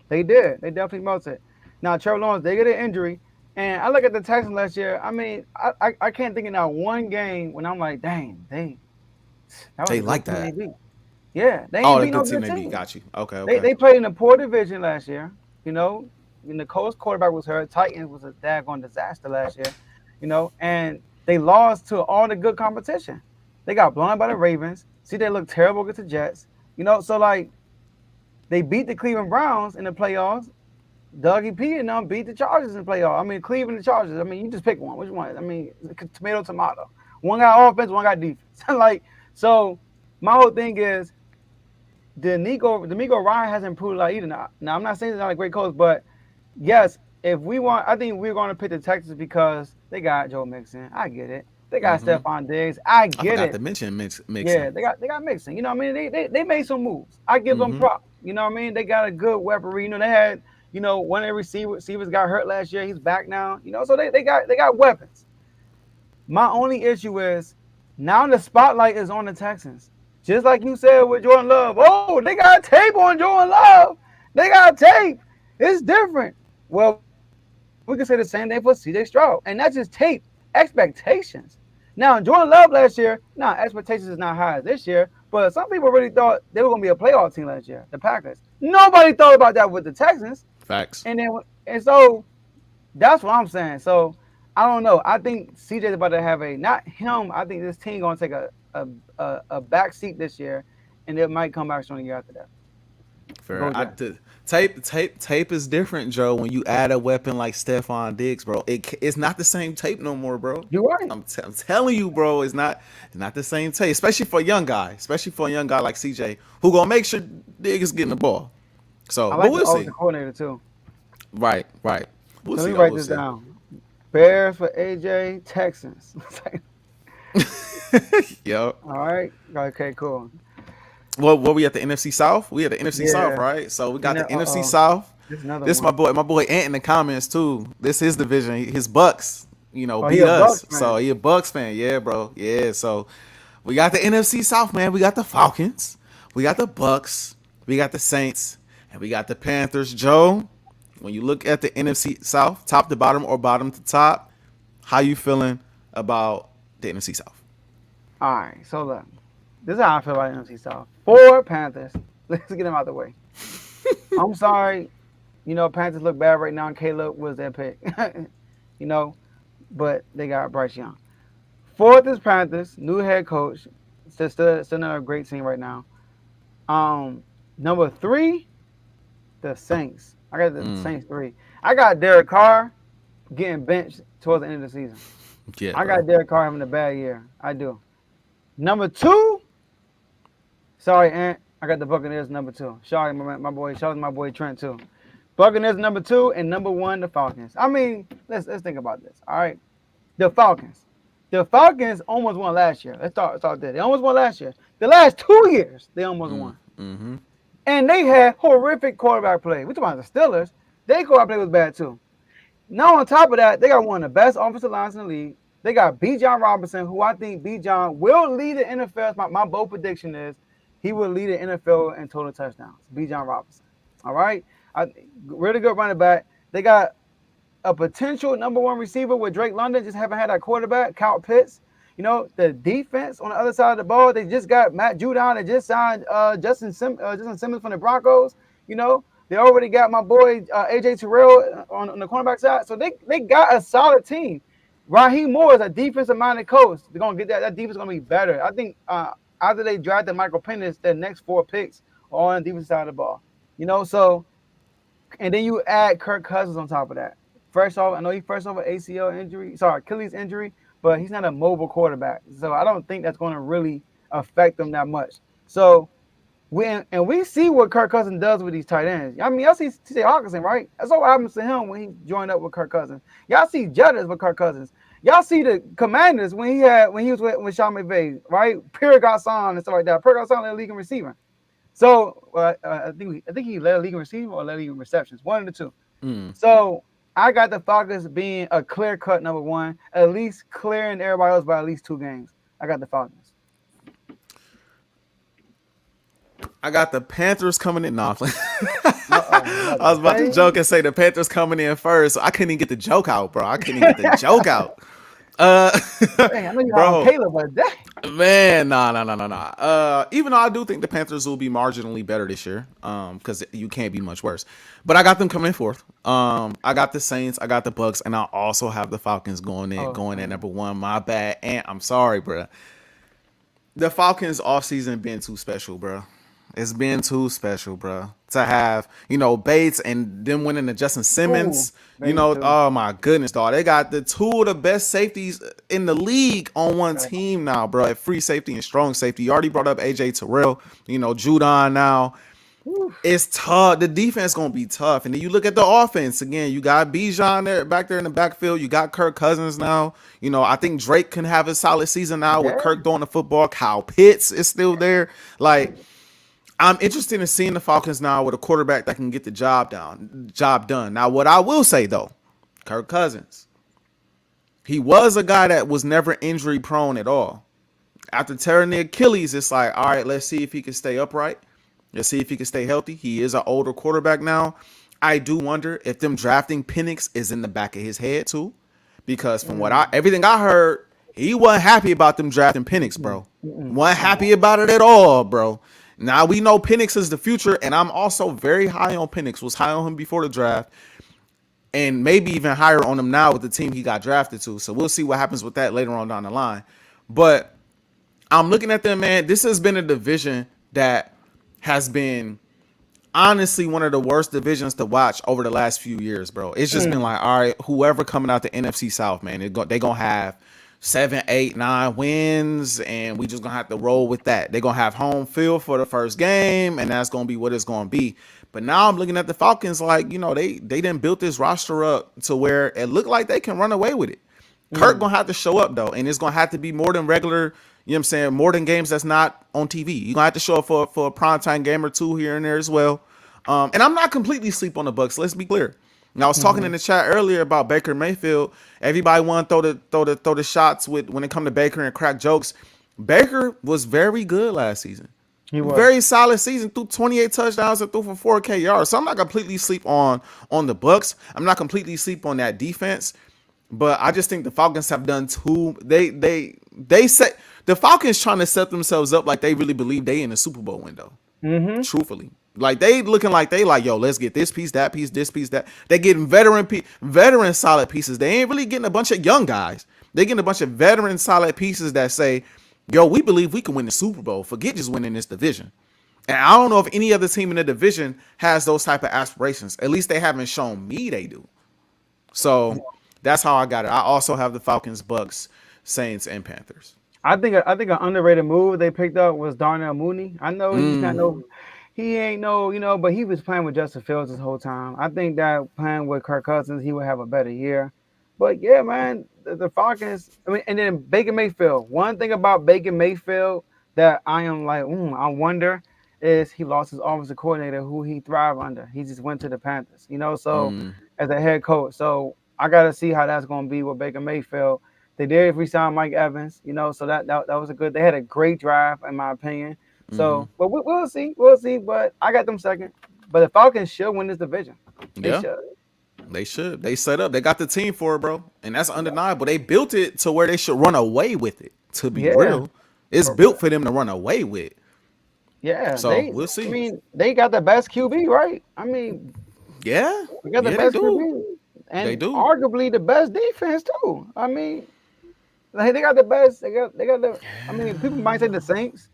They did. They definitely melted. Now Trevor Lawrence, they get an injury, and I look at the Texans last year. I mean, I can't think of now one game when I'm like, dang, they like that. Yeah, they ain't Oh, beat the no team good they beat. team. Got you. Okay, They okay. they played in a poor division last year. You know, and the Colts quarterback was hurt. Titans was a daggone disaster last year. And they lost to all the good competition. They got blown out by the Ravens. See, they look terrible against the Jets. So like they beat the Cleveland Browns in the playoffs. Dougie P and them beat the Chargers in the playoffs. I mean, Cleveland and the Chargers. I mean, you just pick one. Which one? I mean, tomato, tomato. One got offense, one got defense. So my whole thing is D'Amico Ryan has improved a lot either. Now I'm not saying he's not a great coach, but yes, if we want, I think we're going to pick the Texans because they got Joe Mixon. I get it. They got Mm-hmm. Stephon Diggs. I I get forgot it. to mention Yeah, Mixon. they got Mixon. You know what I mean? They made some moves. I give them Mm-hmm. props. You know what I mean? They got a good weaponry. They had one of their receivers got hurt last year. He's back now. So they got weapons. My only issue is now the spotlight is on the Texans. Just like you said with Jordan Love. Oh, they got tape on Jordan Love. They got tape. It's different. Well, we can say the same thing for CJ Stroud. And that's just tape. Expectations. Now, Jordan Love last year, expectations is not high as this year, but some people really thought they were going to be a playoff team last year, the Packers. Nobody thought about that with the Texans. Facts. So that's what I'm saying. So I don't know. I think CJ's about to have not him. I think this team going to take a back seat this year, and it might come back strong the year after that. Fair. Tape is different, Joe. When you add a weapon like Stephon Diggs, bro, it's not the same tape no more, bro. You're right. I'm telling you, bro, it's not the same tape, especially for a young guy, like CJ, who gonna make sure Diggs is getting the ball. So, I like but the we'll see. coordinator too. Right. We'll Let see. me write We'll this see. down. Bears for AJ, Texans. Yep. All right. Okay, cool. Well, we at the NFC South? We at the NFC South, Yeah. right? So we got the Uh-oh. NFC South. This is another This one. my boy Ant in the comments too. This his division. His Bucks, he beat a us. Bucks fan. So he a Bucks fan. Yeah, bro. Yeah. So we got the NFC South, man. We got the Falcons. We got the Bucks. We got the Saints. And we got the Panthers. Joe, when you look at the NFC South, top to bottom or bottom to top, how you feeling about the NFC South? All right. So look, this is how I feel about NFC South. 4 Panthers. Let's get them out of the way. I'm sorry. Panthers look bad right now, and Caleb was their pick. But they got Bryce Young. 4th is Panthers, new head coach. Still not a great team right now. Number 3, the Saints. I got the Saints 3. I got Derek Carr getting benched towards the end of the season. Yeah, I got Derek Carr having a bad year. I do. Number 2, sorry, Ant. I got the Buccaneers number 2. Sorry, my boy. Shout out to my boy Trent too. Buccaneers number 2 and number 1 the Falcons. I mean, let's think about this. All right, the Falcons. The Falcons almost won last year. Let's start there. They almost won last year. The last 2 years they almost won. Mm-hmm. And they had horrific quarterback play. We're talking about the Steelers. Their quarterback play was bad too. Now on top of that, they got one of the best offensive lines in the league. They got Bijan Robinson, who I think Bijan will lead the NFL. My bold prediction is he will lead the NFL in total touchdowns. Bijan Robinson. All right? Really good running back. They got a potential number 1 receiver with Drake London. Just haven't had that quarterback, Kyle Pitts. The defense on the other side of the ball, they just got Matt Judon. They just signed Justin Simmons from the Broncos. They already got my boy AJ Terrell on the cornerback side. So they got a solid team. Raheem Moore is a defensive-minded coach. They're going to get that defense is going to be better. I think after they drafted Michael Penix, their next 4 picks are on the defensive side of the ball. So, and then you add Kirk Cousins on top of that. First off, I know he first off an Achilles injury, but he's not a mobile quarterback. So I don't think that's going to really affect them that much. So we see what Kirk Cousins does with these tight ends. I mean, y'all see T.J. Hawkinson, right? That's what happens to him when he joined up with Kirk Cousins. Y'all see Jettas with Kirk Cousins. Y'all see the Commanders when he was with Sean McVay, right? Pierre Garçon and stuff like that. Pierre Garçon led the league in receiving. So I think he led the league in receiving or led the league in receptions. One of the two. So I got the Falcons being a clear-cut number 1, at least clearing everybody else by at least 2 games. I got the Falcons. I got the Panthers coming in. No, I was about to joke and say the Panthers coming in first. So I couldn't even get the joke out, bro. I couldn't even get the joke out. Uh, Dang, I know you high on bro, Caleb, but dang. man, nah. Even though I do think the Panthers will be marginally better this year, because you can't be much worse. But I got them coming in fourth. I got the Saints, I got the Bucks, and I also have the Falcons Oh, going in number one. My bad, and I'm sorry, bro. The Falcons offseason been too special, bro. It's been too special, bro. To have, Bates and them winning the Justin ooh, Simmons, Vegas too. oh my goodness, dog. They got the two of the best safeties in the league on one Right. team now, bro. At free safety and strong safety. You already brought up AJ Terrell, Judon now. Whew. It's tough. The defense gonna be tough, and then you look at the offense again. You got Bijan there back there in the backfield. You got Kirk Cousins now. I think Drake can have a solid season now with Yeah. Kirk throwing the football. Kyle Pitts is still there. Like, I'm interested in seeing the Falcons now with a quarterback that can get the job done. Now, what I will say though, Kirk Cousins, he was a guy that was never injury prone at all. After tearing the Achilles, it's like, all right, let's see if he can stay upright. Let's see if he can stay healthy. He is an older quarterback now. I do wonder if them drafting Penix is in the back of his head too, because from everything I heard, he wasn't happy about them drafting Penix, bro. Wasn't happy about it at all, bro. Now we know Penix is the future, and I'm also very high on Penix. Was high on him before the draft, and maybe even higher on him now with the team he got drafted to. So we'll see what happens with that later on down the line. But I'm looking at them, man. This has been a division that has been honestly one of the worst divisions to watch over the last few years, bro. It's just been like, all right, whoever coming out the NFC South, man, they gonna have 7, 8, 9 wins, and we just gonna have to roll with that. They're gonna have home field for the first game, and that's gonna be what it's gonna be. But now I'm looking at the Falcons like, they didn't build this roster up to where it looked like they can run away with it. Kirk gonna have to show up though, and it's gonna have to be more than regular. You know what I'm saying? More than games that's not on TV. You're gonna have to show up for a primetime game or two here and there as well. And I'm not completely sleep on the Bucks. Let's be clear. Now I was talking in the chat earlier about Baker Mayfield. Everybody want to throw the shots with when it come to Baker and crack jokes. Baker was very good last season. He was. Very solid season. Threw 28 touchdowns and threw for 4K yards. So I'm not completely sleep on the Bucks. I'm not completely sleep on that defense. But I just think the Falcons have done too. They set the Falcons trying to set themselves up like they really believe they in the Super Bowl window. Truthfully, like they looking like they like, yo, let's get this piece, that piece, this piece, that. They getting veteran solid pieces. They ain't really getting a bunch of young guys. They getting a bunch of veteran solid pieces that say, yo, we believe we can win the Super Bowl. Forget just winning this division. And I don't know if any other team in the division has those type of aspirations. At least they haven't shown me they do. So that's how I got it. I also have the Falcons, Bucks, Saints, and Panthers. I think an underrated move they picked up was Darnell Mooney. I know he's not he ain't no, but he was playing with Justin Fields this whole time. I think that playing with Kirk Cousins, he would have a better year. But yeah, man, the Falcons. I mean, and then Baker Mayfield. One thing about Baker Mayfield that I am like, I wonder is he lost his offensive coordinator who he thrived under. He just went to the Panthers, so as a head coach. So I got to see how that's going to be with Baker Mayfield. They did re-sign Mike Evans, so that was a good. They had a great drive, in my opinion. So, but we'll see. But I got them second. But the Falcons should win this division. They should. They should. They set up. They got the team for it, bro, and that's undeniable. They built it to where they should run away with it. To be real, it's built for them to run away with. Yeah. So we'll see. I mean, they got the best QB, right? I mean, yeah, they got the best QB, and they do. Arguably the best defense too. I mean. Like they got the best. They got the. I mean, people might say the Saints,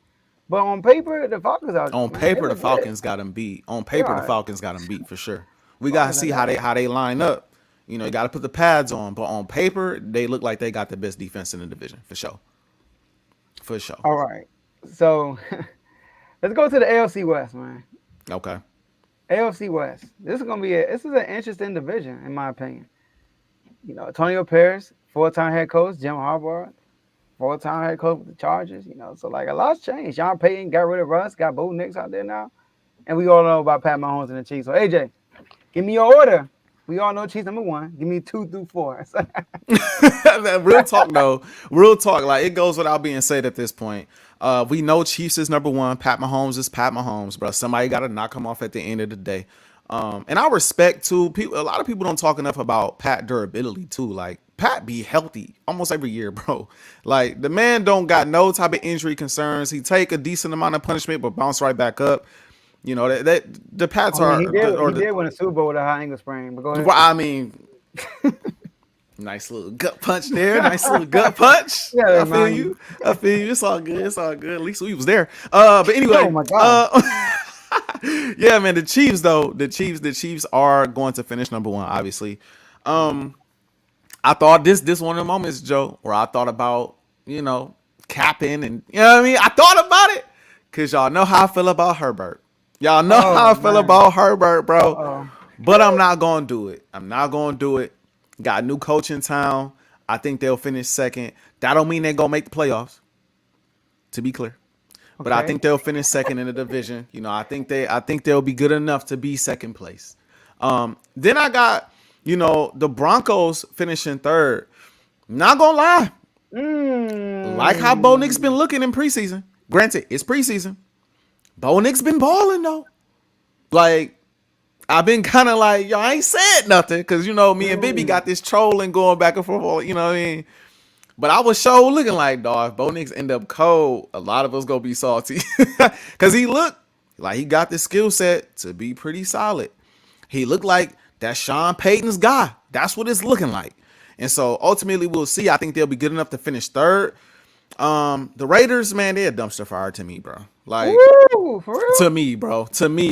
but on paper, the Falcons are. On paper, the Falcons got them beat. On paper, the Falcons got them beat for sure. We gotta see how they line up. You got to put the pads on, but on paper, they look like they got the best defense in the division for sure. For sure. All right, so let's go to the AFC West, man. Okay. AFC West. This is an interesting division, in my opinion. Antonio Pierce, 4-time head coach, Jim Harbaugh, 4-time head coach with the Chargers, so like a lot's changed. Sean Payton got rid of Russ, got Bo Nix out there now. And we all know about Pat Mahomes and the Chiefs. So AJ, give me your order. We all know Chiefs number 1. Give me 2 through 4. Real talk though. Real talk. Like it goes without being said at this point. We know Chiefs is number 1. Pat Mahomes is Pat Mahomes, bro. Somebody got to knock him off at the end of the day. And I respect too. A lot of people don't talk enough about Pat durability too. Like Pat be healthy almost every year, bro. Like the man don't got no type of injury concerns. He take a decent amount of punishment, but bounce right back up. You know that the Pats I mean, are, he did. or He did win a Super Bowl with a high ankle sprain. But go ahead. I mean, nice little gut punch there. Nice little gut punch. Yeah, I feel man. you. I feel you. It's all good. It's all good. At least we was there. But anyway. Oh my God. Yeah, man. The Chiefs, though. The Chiefs are going to finish number one, obviously. I thought this one of the moments, Joe, where I thought about, capping and you know what I mean? I thought about it. Cause y'all know how I feel about Herbert. Y'all know how I feel about Herbert, bro. Uh-oh. But I'm not gonna do it. I'm not gonna do it. Got a new coach in town. I think they'll finish second. That don't mean they're gonna make the playoffs. To be clear. But I think they'll finish second in the division. I think they'll be good enough to be second place. Then I got, the Broncos finishing third. Not gonna lie. Like how Bo Nick's been looking in preseason. Granted, it's preseason. Bo Nick's been balling though. Like, I've been kind of like, yo, I ain't said nothing. Because, me and Bibby got this trolling going back and forth. You know what I mean? But I was looking like, dog, if Bo Nix end up cold, a lot of us going to be salty. Because he looked like he got the skill set to be pretty solid. He looked like that Sean Payton's guy. That's what it's looking like. And so, ultimately, we'll see. I think they'll be good enough to finish third. The Raiders, man, they're a dumpster fire to me, bro. Like, Ooh, for real? to me,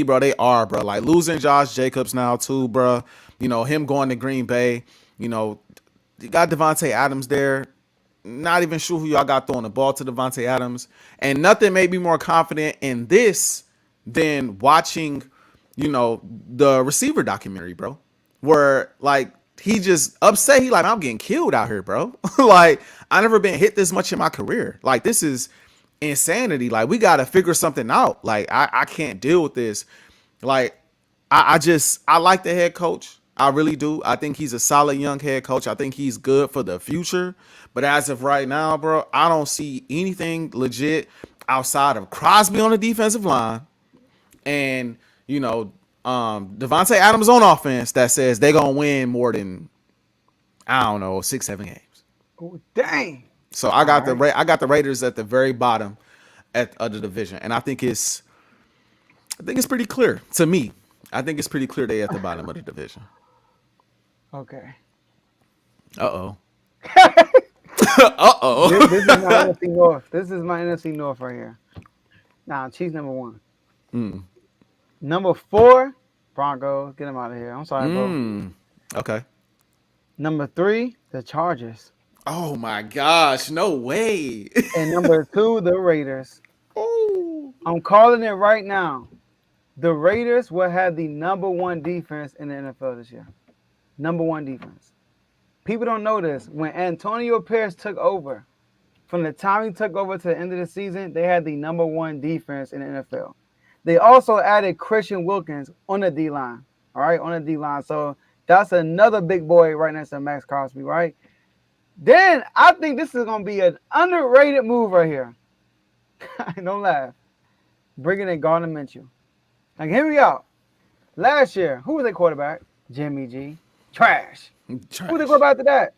bro, they are, bro. Like, losing Josh Jacobs now, too, bro. Him going to Green Bay. You got Devontae Adams there. Not even sure who y'all got throwing the ball to Devontae Adams. And nothing made me more confident in this than watching, the receiver documentary, bro. Where, like, he just upset. He like, I'm getting killed out here, bro. Like, I never been hit this much in my career. Like, this is insanity. Like, we got to figure something out. Like, I can't deal with this. Like, I like the head coach. I really do. I think he's a solid young head coach. I think he's good for the future. But as of right now, bro, I don't see anything legit outside of Crosby on the defensive line and, Devontae Adams on offense that says they're going to win more than, I don't know, 6-7 games. Oh, dang. So I got the Raiders at the very bottom of the division. And I think it's pretty clear to me. I think it's pretty clear they at the bottom of the division. Okay. Uh-oh. Uh-oh. This is my NFC North. This is my NFC North right here. Now, Chiefs number one. Number 4, Broncos. Get them out of here. I'm sorry, bro. Okay. Number 3, the Chargers. Oh, my gosh. No way. And number 2, the Raiders. Oh. I'm calling it right now. The Raiders will have the number 1 defense in the NFL this year. Number 1 defense. People don't know this. When Antonio Pierce took over, from the time he took over to the end of the season, they had the number 1 defense in the NFL. They also added Christian Wilkins on the D-line. All right, on the D-line. So that's another big boy right next to Max Crosby, right? Then I think this is going to be an underrated move right here. Don't laugh. Bringing in Gardner Minshew. Like, hear me out. Last year, who was their quarterback? Jimmy G. Trash. Who was their quarterback after that?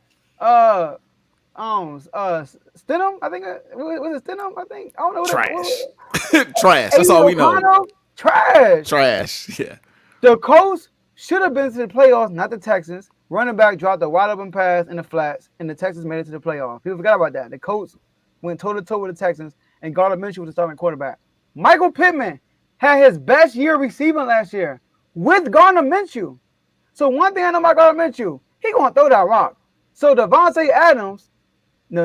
Stidham, I think. Was it Stidham? I think. I don't know. Trash. Trash. That's all we know. Trash. Yeah. The Colts should have been to the playoffs, not the Texans. Running back dropped a wide open pass in the flats, and the Texans made it to the playoffs. People forgot about that. The Colts went toe-to-toe with the Texans, and Gardner Minshew was the starting quarterback. Michael Pittman had his best year receiving last year with Gardner Minshew. So one thing I know about Gardner Minshew, he going to throw that rock. So Devontae Adams, no.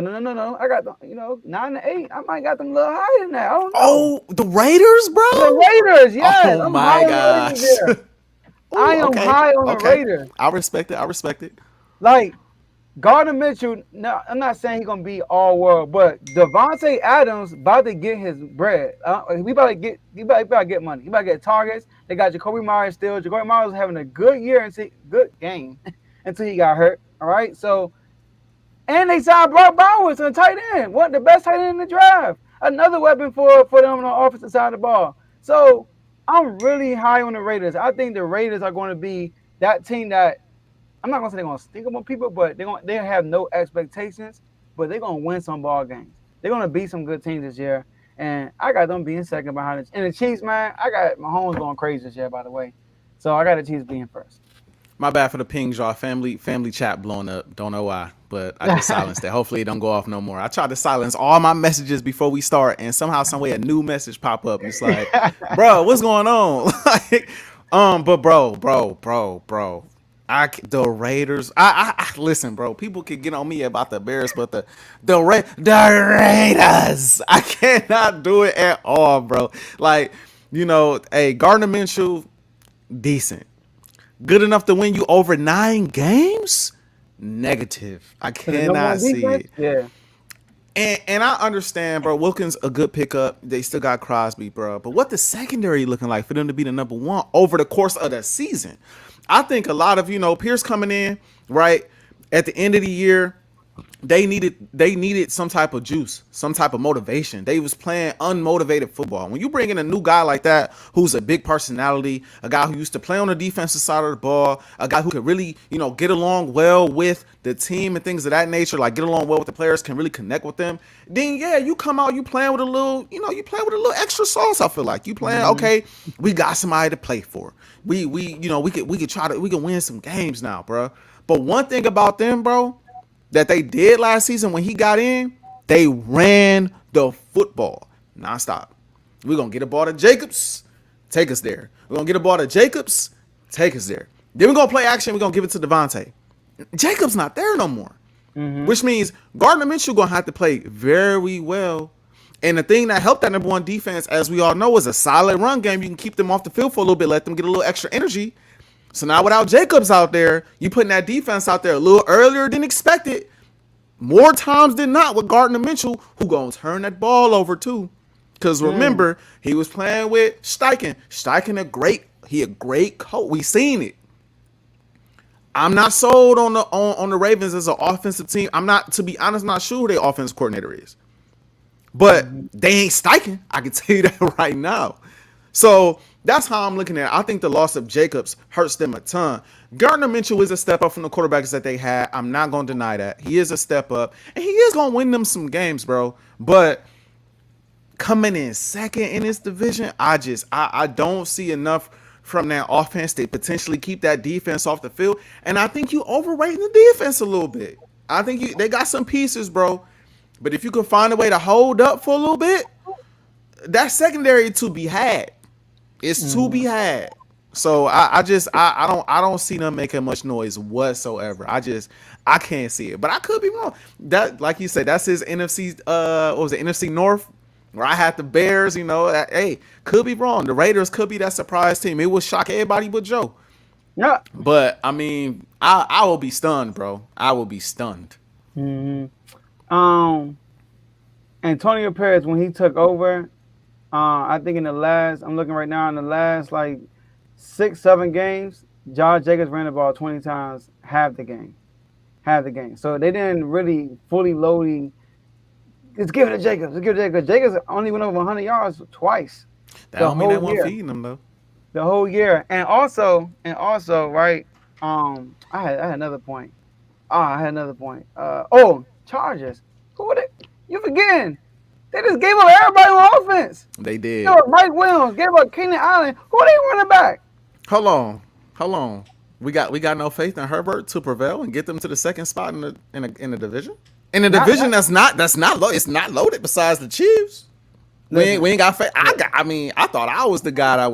I got them, 9-8. I might got them a little higher than that. I don't know. Oh, the Raiders, bro? The Raiders, yes. Oh, my gosh. I am high on the Raiders. I respect it. Like, Gardner Minshew, no, I'm not saying he's going to be all world, but Devontae Adams about to get his bread. He about to get money. He about to get targets. They got Jacoby Myers still. Jacoby Myers was having a good year good game until he got hurt. All right. So, and they signed Brock Bowers on the tight end. One of the best tight end in the draft. Another weapon for them on the offensive side of the ball. So, I'm really high on the Raiders. I think the Raiders are going to be that team that I'm not gonna say they're gonna sneak up on people, but they have no expectations, but they're gonna win some ball games. They're gonna beat some good teams this year, and I got them being second behind it. And the Chiefs, man, I got Mahomes going crazy this year, by the way. So I got the Chiefs being first. My bad for the pings, y'all. Family chat blowing up. Don't know why, but I just silenced it. Hopefully it don't go off no more. I tried to silence all my messages before we start, and somehow, some way, a new message pop up. It's like, bro, what's going on? Like, but bro. The Raiders. I listen, bro. People can get on me about the Bears, but the Raiders. I cannot do it at all, bro. Like, hey, Gardner Minshew, decent. Good enough to win you over 9 games? Negative. I cannot see it. Yeah. And I understand, bro. Wilkins a good pickup. They still got Crosby, bro. But what the secondary looking like for them to be the number one over the course of the season? I think a lot of Pierce coming in right at the end of the year. They needed some type of juice, some type of motivation. They was playing unmotivated football. When you bring in a new guy like that, who's a big personality, a guy who used to play on the defensive side of the ball, a guy who could really, get along well with the team and things of that nature, like get along well with the players, can really connect with them. Then yeah, you come out, you playing with a little, you playing with a little extra sauce. I feel like you playing, okay, we got somebody to play for. We can win some games now, bro. But one thing about them, bro, that they did last season when he got in, they ran the football nonstop. We're going to get a ball to Jacobs, take us there. We're going to get a ball to Jacobs, take us there. Then we're going to play action, we're going to give it to Devontae. Jacobs not there no more, which means Gardner Minshew going to have to play very well. And the thing that helped that number one defense, as we all know, is a solid run game. You can keep them off the field for a little bit, let them get a little extra energy. So now without Jacobs out there, you putting that defense out there a little earlier than expected. More times than not with Gardner Minshew, who gonna turn that ball over too. Because remember, he was playing with Steichen. Steichen a great coach. We seen it. I'm not sold on the Ravens as an offensive team. I'm not, to be honest, not sure who their offensive coordinator is. But they ain't Steichen. I can tell you that right now. So that's how I'm looking at it. I think the loss of Jacobs hurts them a ton. Gardner Minshew is a step up from the quarterbacks that they had. I'm not going to deny that. He is a step up. And he is going to win them some games, bro. But coming in second in this division, I don't see enough from that offense to potentially keep that defense off the field. And I think you overrating the defense a little bit. I think they got some pieces, bro. But if you can find a way to hold up for a little bit, that secondary to be had. It's to be had. So I don't see them making much noise whatsoever. I can't see it. But I could be wrong. That, like you said, that's his NFC what was it, NFC North, where I had the Bears, hey, could be wrong. The Raiders could be that surprise team. It would shock everybody but Joe. Yeah. But I mean, I will be stunned, bro. I will be stunned. Antonio Perez, when he took over, I think I'm looking right now, in the last like 6-7 games, Josh Jacobs ran the ball 20 times, half the game. So they didn't really fully loading. Let's give it to Jacobs. Jacobs only went over 100 yards twice. That don't mean they weren't feeding them though. The whole year, and also, right? I had another point. Chargers. Who were they? You forgetting? They just gave up everybody on offense. They did. You know, Mike Williams gave up Keenan Allen. Who are they running back? Hold on. We got no faith in Herbert to prevail and get them to the second spot in the division. In a division that's not loaded. It's not loaded. Besides the Chiefs, we ain't got faith. I thought I was the guy that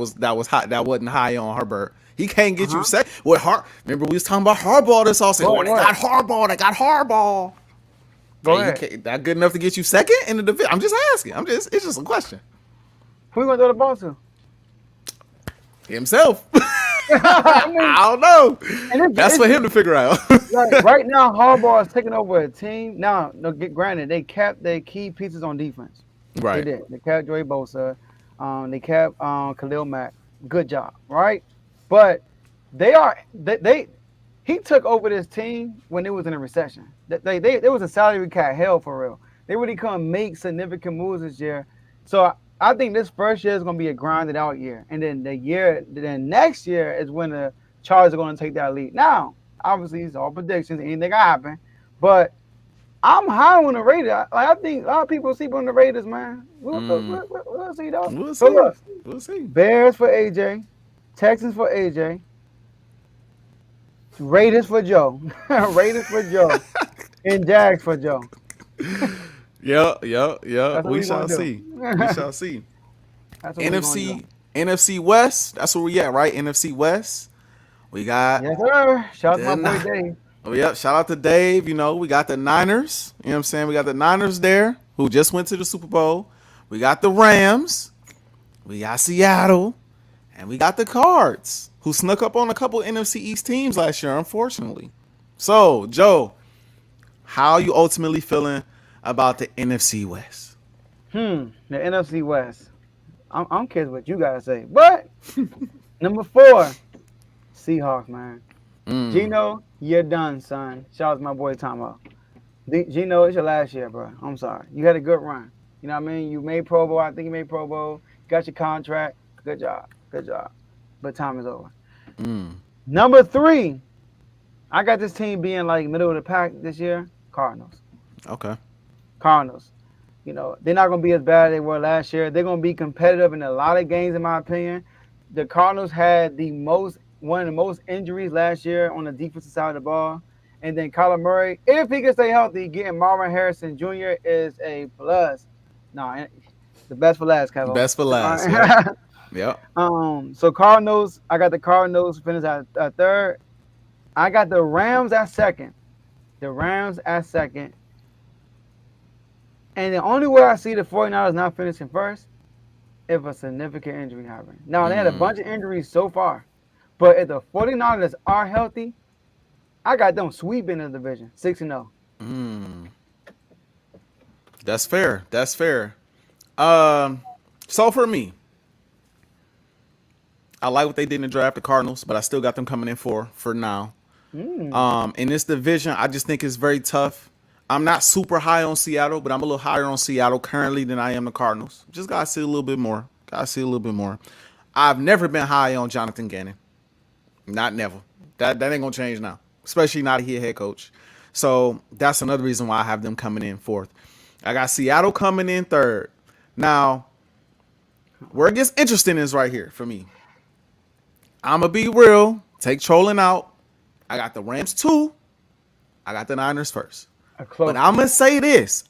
wasn't high on Herbert. He can't get you second. Remember we was talking about Harbaugh this all season. They got Harbaugh. Go ahead. That good enough to get you second in the division? I'm just asking. It's just a question. Who you gonna throw the ball to? Himself. I don't know. That's for him to figure out. Like, right now, Harbaugh is taking over a team. Now, granted, they capped their key pieces on defense. Right. They did. They capped Joey Bosa. They capped Khalil Mack. Good job, right? But he took over this team when it was in a recession. There was a salary cap hell for real. They really couldn't make significant moves this year. So I think this first year is going to be a grinded out year. And then next year is when the Chargers are going to take that lead. Now, Obviously, it's all predictions. Anything can happen. But I'm high on the Raiders. I think a lot of people sleep on the Raiders, man. We'll see, though. We'll So see. look, We'll see. Bears for AJ, Texans for AJ, Raiders for Joe, Raiders for Joe, and Jags for Joe. Yeah. That's what We we shall gonna do. see. We shall see. That's what we gonna do. NFC West. That's where we at, right? NFC West. We got Yes, sir. Shout out to my the boy Dave. Oh, yep. Shout out to Dave. You know, we got the Niners. You know what I'm saying? We got the Niners there who just went to the Super Bowl. We got the Rams. We got Seattle. And we got the Cards who snuck up on a couple NFC East teams last year, unfortunately. So, Joe, how are you ultimately feeling about the NFC West? The NFC West. I'm curious what you gotta say. But number 4, Seahawks, man. Gino, you're done, son. Shout out to my boy Tomo. Gino, it's your last year, bro. I'm sorry. You had a good run. You know what I mean? You made Pro Bowl. I think you made Pro Bowl. Got your contract. Good job. Good job. But time is over. Number 3, I got this team being like middle of the pack this year. Cardinals. Okay. Cardinals. You know, they're not going to be as bad as they were last year. They're going to be competitive in a lot of games, in my opinion. The Cardinals had one of the most injuries last year on the defensive side of the ball. And then Kyler Murray, if he can stay healthy, getting Marvin Harrison Jr. is a plus. No, the best for last, Kevin. Best for last. Yep. So Cardinals, I got the Cardinals finish at 3rd. I got the Rams at 2nd. The Rams at 2nd. And the only way I see the 49ers not finishing 1st, if a significant injury happens. Now, they had a bunch of injuries so far. But if the 49ers are healthy, I got them sweeping the division, 6-0. That's fair. That's fair. So for me, I like what they did in the draft, the Cardinals, but I still got them coming in for now. In this division, I just think it's very tough. I'm not super high on Seattle, but I'm a little higher on Seattle currently than I am the Cardinals. Just gotta see a little bit more. I've never been high on Jonathan Gannon. Not never. That ain't gonna change now, especially now that he's a head coach. So that's another reason why I have them coming in 4th. I got Seattle coming in 3rd. Now, where it gets interesting is right here for me. I'm going to be real. Take trolling out. I got the Rams 2. I got the Niners 1st. But I'm going to say this.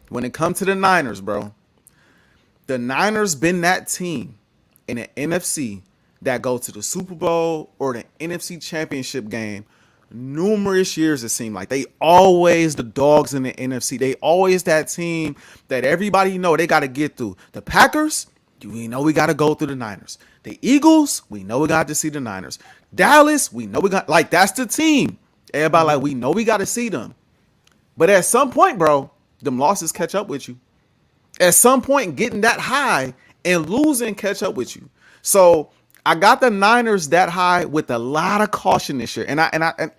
When it comes to the Niners, bro, the Niners been that team in the NFC that go to the Super Bowl or the NFC Championship game numerous years. It seemed like they always the dogs in the NFC. They always that team that everybody know they got to get through. The Packers, we know we got to go through the Niners. The Eagles, we know we got to see the Niners. Dallas, we know we got, like, that's the team. Everybody like, we know we got to see them. But at some point, bro, them losses catch up with you. At some point, getting that high and losing catch up with you. So I got the Niners that high with a lot of caution this year. And I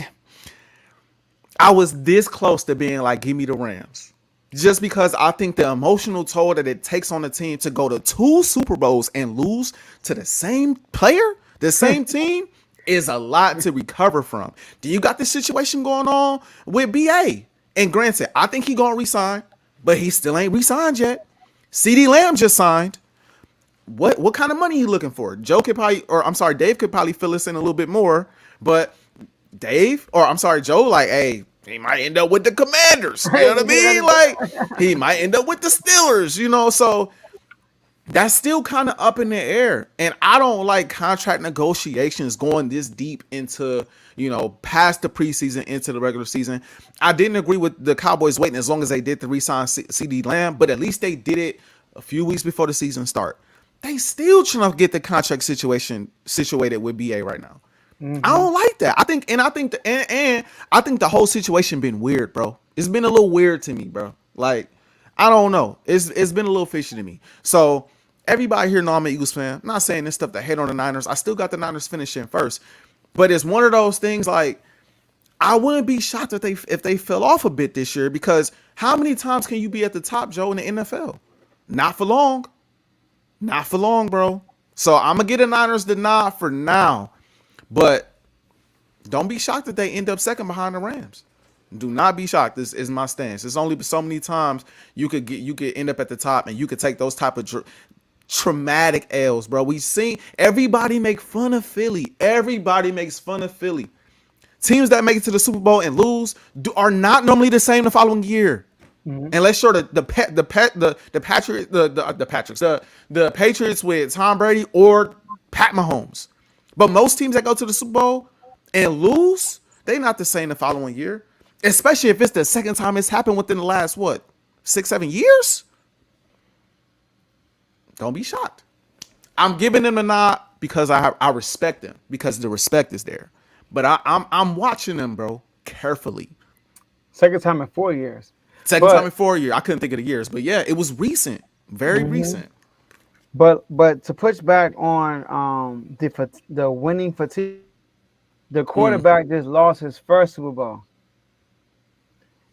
was this close to being like, give me the Rams. Just because I think the emotional toll that it takes on the team to go to 2 Super Bowls and lose to the same player, the same team, is a lot to recover from. Do you got this situation going on with BA? And granted, I think he gonna resign, but he still ain't resigned yet. CD Lamb just signed. What kind of money you looking for? Dave could probably fill us in a little bit more, but Joe, like, hey, he might end up with the Commanders. You know what I mean? Like, he might end up with the Steelers, you know, so that's still kind of up in the air. And I don't like contract negotiations going this deep into, you know, past the preseason into the regular season. I didn't agree with the Cowboys waiting as long as they did to re-sign CD Lamb, but at least they did it a few weeks before the season start. They still trying to get the contract situation situated with BA right now. I don't like that. I think the whole situation been weird, bro. It's been a little weird to me, bro. Like, I don't know. It's been a little fishy to me. So everybody here know I'm an Eagles fan. I'm not saying this stuff to hate on the Niners. I still got the Niners finishing first. But it's one of those things, like, I wouldn't be shocked if they fell off a bit this year, because how many times can you be at the top, Joe, in the NFL? Not for long. Not for long, bro. So I'm going to get the Niners the nod for now. But Don't be shocked that they end up second behind the Rams. Do not be shocked. This is my stance. There's only so many times you could end up at the top, and you could take those type of traumatic L's, bro. We seen everybody make fun of Philly. Everybody makes fun of Philly. Teams that make it to the Super Bowl and lose are not normally the same the following year. Unless you're the Patriots with Tom Brady or Pat Mahomes. But most teams that go to the Super Bowl and lose, they not the same the following year. Especially if it's the second time it's happened within the last, 6-7 years? Don't be shocked. I'm giving them a nod because I respect them, because the respect is there. But I'm watching them, bro, carefully. Second time in 4 years. Second time in 4 years. I couldn't think of the years, but yeah, it was recent, very recent. But to push back on the winning fatigue, the quarterback just lost his first Super Bowl.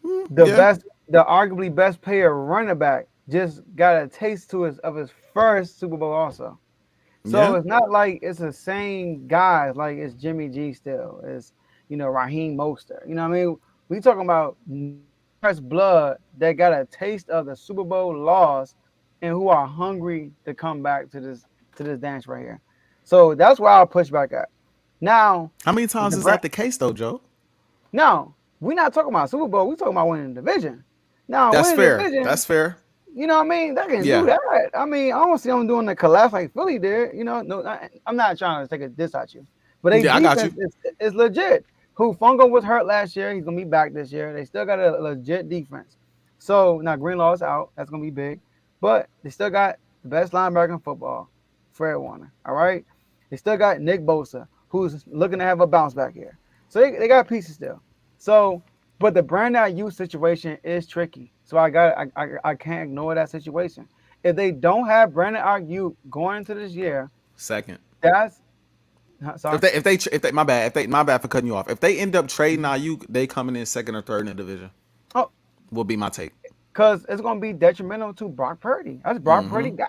The arguably best player running back just got a taste of his first Super Bowl also. So it's not like it's the same guys, like it's Jimmy G still, it's Raheem Mostert. You know what I mean? We talking about fresh blood that got a taste of the Super Bowl loss and who are hungry to come back to this dance right here. So that's why I'll push back at. Now, how many times is that the case though, Joe? No, we're not talking about Super Bowl. We're talking about winning the division. Now, that's fair. Division, that's fair. You know what I mean? They can do that. I mean, I don't see them doing the collapse like Philly did. No, I'm not trying to take a diss at you, but they defense is legit. Fungo was hurt last year. He's gonna be back this year. They still got a legit defense. So now Greenlaw's out. That's gonna be big, but they still got the best linebacker in football, Fred Warner. All right. They still got Nick Bosa, who's looking to have a bounce back here. So they got pieces still. So, but the Brandon Ayuk situation is tricky. So I can't ignore that situation. If they don't have Brandon Ayuk going into this year, second. That's sorry. If they my bad for cutting you off. If they end up trading Ayuk, they coming in second or third in the division. Oh, will be my take. Because it's gonna be detrimental to Brock Purdy. That's Brock Purdy guy.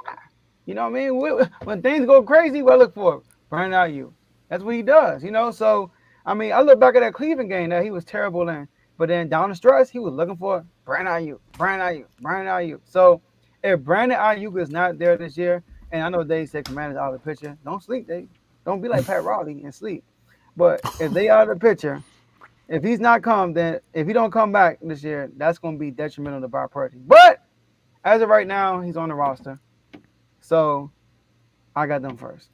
You know what I mean? When things go crazy, what I look for? Brandon Ayuk. That's what he does. So I mean, I look back at that Cleveland game that he was terrible in. But then down the stretch, he was looking for Brandon Ayuk. So if Brandon Ayuk is not there this year, and I know Dave said Commanders out of the picture, don't sleep, Dave. Don't be like Pat Riley and sleep. But if they out of the picture, if he don't come back this year, that's going to be detrimental to Brock Purdy. But as of right now, he's on the roster. So I got them first.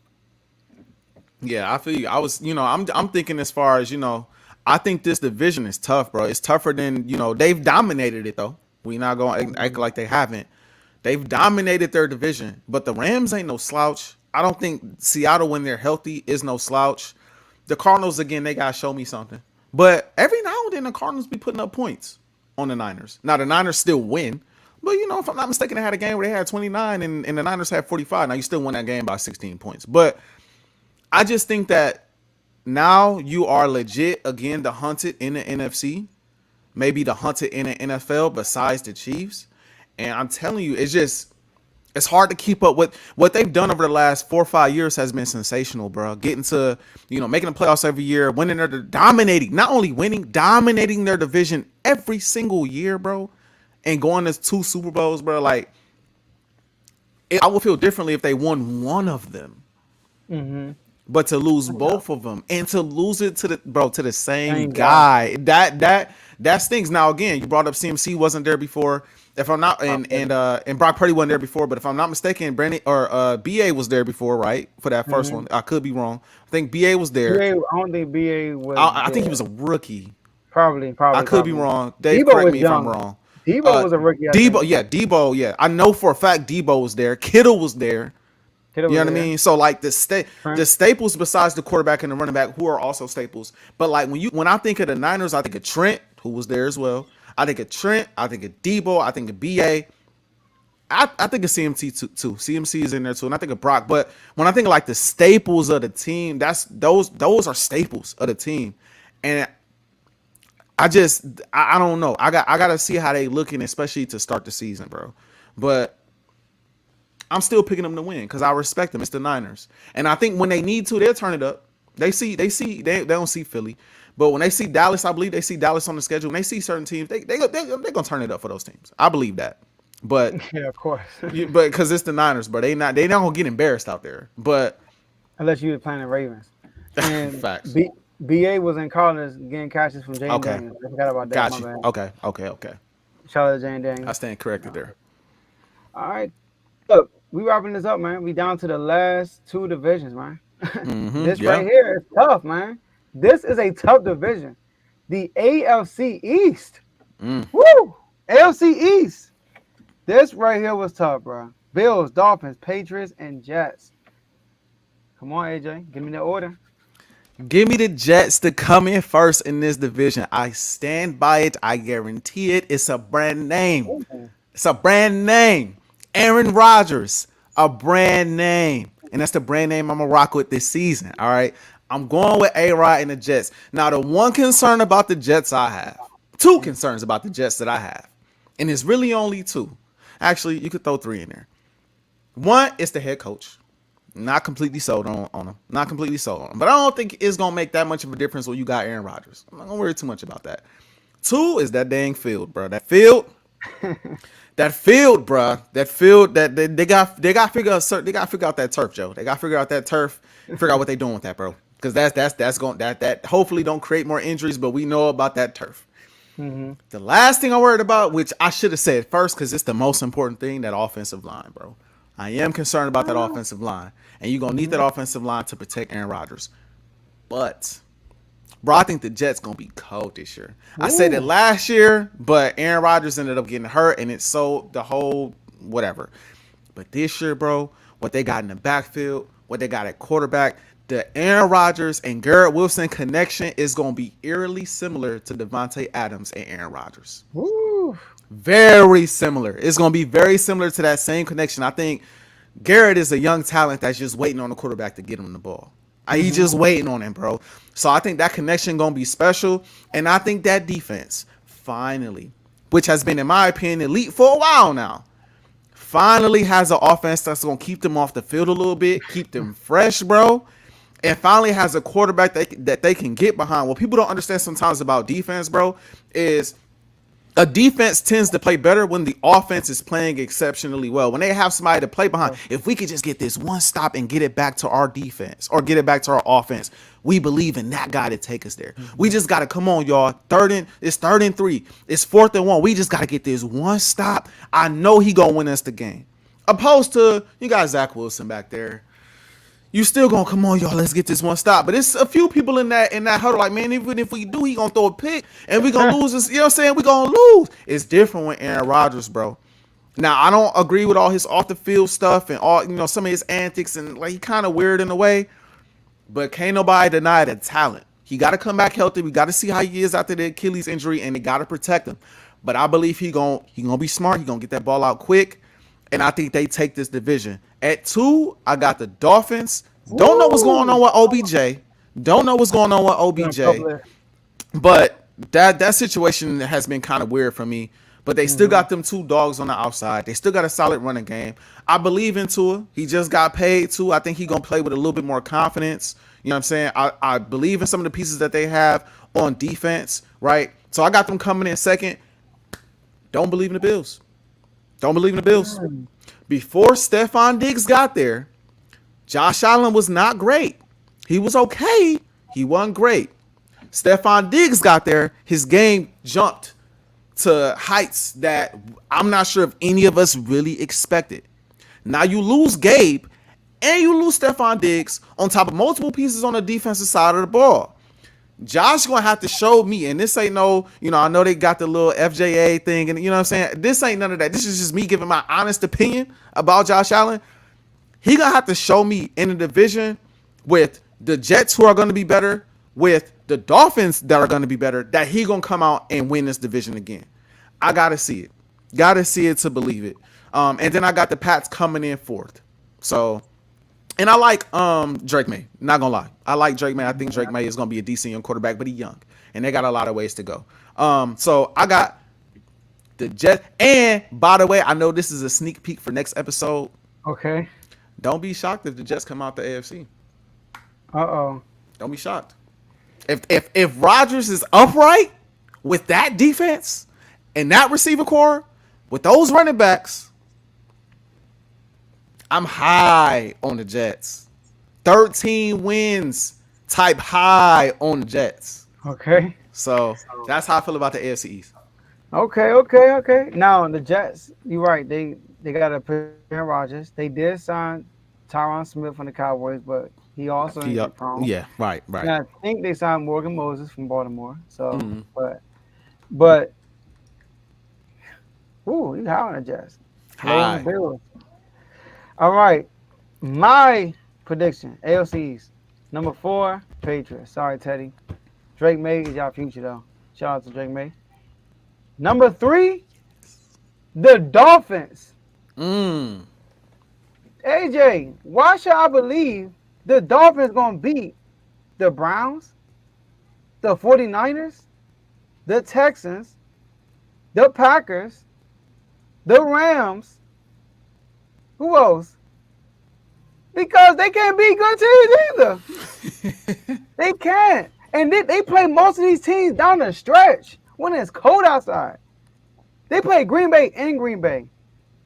Yeah, I feel you. I was, I'm thinking as far as, I think this division is tough, bro. It's tougher than, they've dominated it, though. We not going to act like they haven't. They've dominated their division, but the Rams ain't no slouch. I don't think Seattle, when they're healthy, is no slouch. The Cardinals, again, they got to show me something. But every now and then, the Cardinals be putting up points on the Niners. Now, the Niners still win. But, if I'm not mistaken, they had a game where they had 29 and the Niners had 45. Now, you still won that game by 16 points. But I just think that now you are legit, again, the hunted in the NFC, maybe the hunted in the NFL besides the Chiefs. And I'm telling you, it's hard to keep up with what they've done over the last 4 or 5 years has been sensational, bro. Getting to, making the playoffs every year, winning dominating, not only winning, dominating their division every single year, bro. And going to 2 Super Bowls, bro. Like, I would feel differently if they won one of them. Mm-hmm. But to lose both of them and to lose it to the same guy, that stings. Now again, you brought up CMC wasn't there before. If I'm not, and Brock Purdy wasn't there before, but if I'm not mistaken, Brandon or BA was there before, right? For that first one, I could be wrong. I think BA was there. I don't think BA was. I think he was a rookie. Probably. I could be wrong. Dave, correct me if I'm wrong. Debo was a rookie. Debo. Yeah, I know for a fact Debo was there. Kittle was there. You know what I mean? So like the staples besides the quarterback and the running back, who are also staples. But like when I think of the Niners, I think of Trent, who was there as well. I think of Trent. I think of Debo. I think of BA. I think of CMC too. CMC is in there too, and I think of Brock. But when I think of like the staples of the team, those are staples of the team. And I don't know. I gotta see how they looking, especially to start the season, bro. But I'm still picking them to win because I respect them. It's the Niners, and I think when they need to, they'll turn it up. They don't see Philly, But when they see Dallas, I believe they see Dallas on the schedule. When they see certain teams, they gonna turn it up for those teams. I believe that. But Yeah, of course. but because it's the Niners, bro, they not gonna get embarrassed out there. But Unless you were playing the Ravens. And facts. BA was in college getting catches from Jane Okay. Daniels. I forgot about that. Got My you. bad. Okay. Shout out to Jane I Daniels. stand corrected there. All right. Look, we wrapping this up, man. We down to the last two divisions, man. This yeah. right here is tough, man. This is a tough division. The AFC East. Woo! AFC East. This right here was tough, bro. Bills, Dolphins, Patriots, and Jets. Come on, AJ. Give me the order. Give me the Jets to come in first in this division. I stand by it. I guarantee it. It's a brand name. It's a brand name. Aaron Rodgers, a brand name. And that's the brand name I'm going to rock with this season. All right. I'm going with A-Rod and the Jets. Now, the one concern about the Jets I have, two concerns about the Jets that I have, and it's really only two. Actually, you could throw three in there. One is the head coach. Not completely sold on him. Not completely sold on him. But I don't think it's going to make that much of a difference when you got Aaron Rodgers. I'm not going to worry too much about that. Two is that dang field, bro. That field, bro. That field that they got to figure out that turf, Joe. They got to figure out that turf, figure out what they doing with that, bro. Because that's going that hopefully don't create more injuries, but we know about that turf. The last thing I worried about, which I should have said first, because it's the most important thing, that offensive line, bro. I am concerned about that offensive line, and you're gonna need that offensive line to protect Aaron Rodgers. But, bro, I think the Jets gonna be cold this year. I said it last year, but Aaron Rodgers ended up getting hurt, and it sold the whole whatever. But this year, bro, what they got in the backfield, what they got at quarterback, the Aaron Rodgers and Garrett Wilson connection is gonna be eerily similar to Devontae Adams and Aaron Rodgers. Woo. Very similar. It's going to be very similar to that same connection. I think Garrett is a young talent that's just waiting on the quarterback to get him the ball. He's just waiting on him, bro. So I think that connection going to be special. And I think that defense, finally, which has been, in my opinion, elite for a while now, finally has an offense that's going to keep them off the field a little bit, keep them fresh, bro. And finally has a quarterback that they can get behind. What people don't understand sometimes about defense, bro, is a defense tends to play better when the offense is playing exceptionally well. When they have somebody to play behind, if we could just get this one stop and get it back to our defense or get it back to our offense, we believe in that guy to take us there. We just got to come on, y'all. It's 3rd and 3. It's 4th and 1. We just got to get this one stop. I know he going to win us the game. Opposed to, you got Zach Wilson back there. You still gonna come on, y'all. Let's get this one stop. But it's a few people in that huddle. Like, man, even if we do, he gonna throw a pick and we gonna lose this. You know what I'm saying? We gonna lose. It's different with Aaron Rodgers, bro. Now I don't agree with all his off the field stuff and all some of his antics and like he kind of weird in a way. But can't nobody deny the talent. He got to come back healthy. We got to see how he is after the Achilles injury, and they got to protect him. But I believe he gonna be smart. He gonna get that ball out quick. And I think they take this division. At 2, I got the Dolphins. Don't know what's going on with OBJ. But that situation has been kind of weird for me. But they still got them 2 dogs on the outside. They still got a solid running game. I believe in Tua. He just got paid too. I think he's going to play with a little bit more confidence. You know what I'm saying? I believe in some of the pieces that they have on defense, right? So I got them coming in second. Don't believe in the Bills. Before Stephon Diggs got there, Josh Allen was not great. He was okay. He wasn't great. Stephon Diggs got there. His game jumped to heights that I'm not sure if any of us really expected. Now you lose Gabe and you lose Stephon Diggs on top of multiple pieces on the defensive side of the ball. Josh gonna have to show me, and this ain't no, I know they got the little FJA thing, and you know what I'm saying? This ain't none of that. This is just me giving my honest opinion about Josh Allen. He gonna have to show me in the division with the Jets, who are gonna be better, with the Dolphins that are gonna be better, that he gonna come out and win this division again. I gotta see it. Gotta see it to believe it. And then I got the Pats coming in 4th. So, and I like Drake May. Not gonna lie, I like Drake May. I think Drake May is gonna be a decent young quarterback, but he's young, and they got a lot of ways to go. So I got the Jets. And by the way, I know this is a sneak peek for next episode. Okay. Don't be shocked if the Jets come out the AFC. Uh-oh. Don't be shocked. If Rodgers is upright with that defense and that receiver core with those running backs, I'm high on the Jets. 13 wins type high on the Jets. Okay. So that's how I feel about the AFC East. Okay. Now the Jets, you're right. They got to put Aaron Rodgers. They did sign Tyron Smith from the Cowboys, but he also injury prone. Yeah, right. And I think they signed Morgan Moses from Baltimore. So, Mm-hmm. but, ooh, he's high on the Jets. Low on High. the Bills. All right, my prediction: AFC East. Number 4, Patriots. Sorry, Teddy. Drake May is y'all future though. Shout out to Drake May. Number 3, the Dolphins. Mm. AJ, why should I believe the Dolphins gonna beat the Browns, the 49ers, the Texans, the Packers, the Rams? Who else? Because they can't beat good teams either. They can't. And they play most of these teams down the stretch when it's cold outside. They play Green Bay in Green Bay,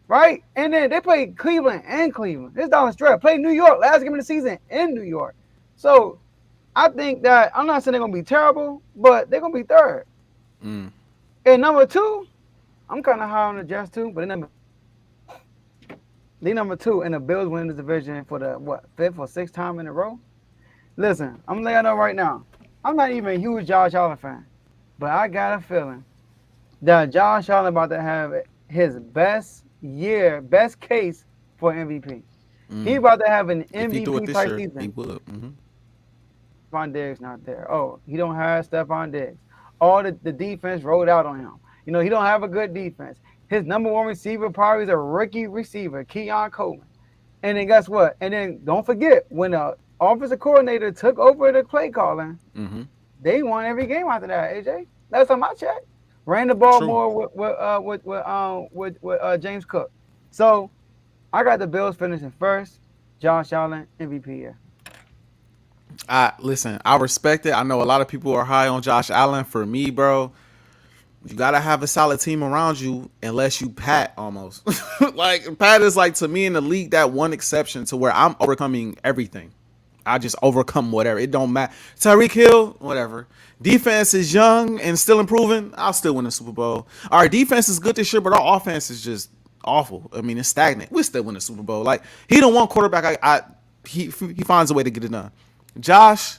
right? And then they play Cleveland and Cleveland. It's down the stretch. Play New York last game of the season in New York. So I think that, I'm not saying they're going to be terrible, but they're going to be third. Mm. And number 2, I'm kind of high on the Jets too, but they number 2, and the Bills winning the division for the 5th or 6th time in a row. Listen, I'm letting you know right now, I'm not even a huge Josh Allen fan, but I got a feeling that Josh Allen about to have his best case for MVP. He about to have an MVP type season. He would. Mm-hmm. Stephon Diggs not there. Oh, he don't have Stephon Diggs. All the defense rolled out on him. He don't have a good defense. His number 1 receiver probably is a rookie receiver, Keon Coleman. And then guess what? And then don't forget, when the offensive coordinator took over the play calling, Mm-hmm. they won every game after that, AJ. Last time I checked. Ran the ball more with James Cook. So I got the Bills finishing first. Josh Allen, MVP year. Listen, I respect it. I know a lot of people are high on Josh Allen. For me, bro, you gotta have a solid team around you, unless you Pat almost. Like Pat is like, to me in the league, that one exception to where I'm overcoming everything. I just overcome whatever. It don't matter. Tyreek Hill, whatever. Defense is young and still improving. I'll still win the Super Bowl. Our defense is good this year, but our offense is just awful. I mean, it's stagnant. We still win the Super Bowl. Like, he don't want quarterback. He finds a way to get it done. Josh,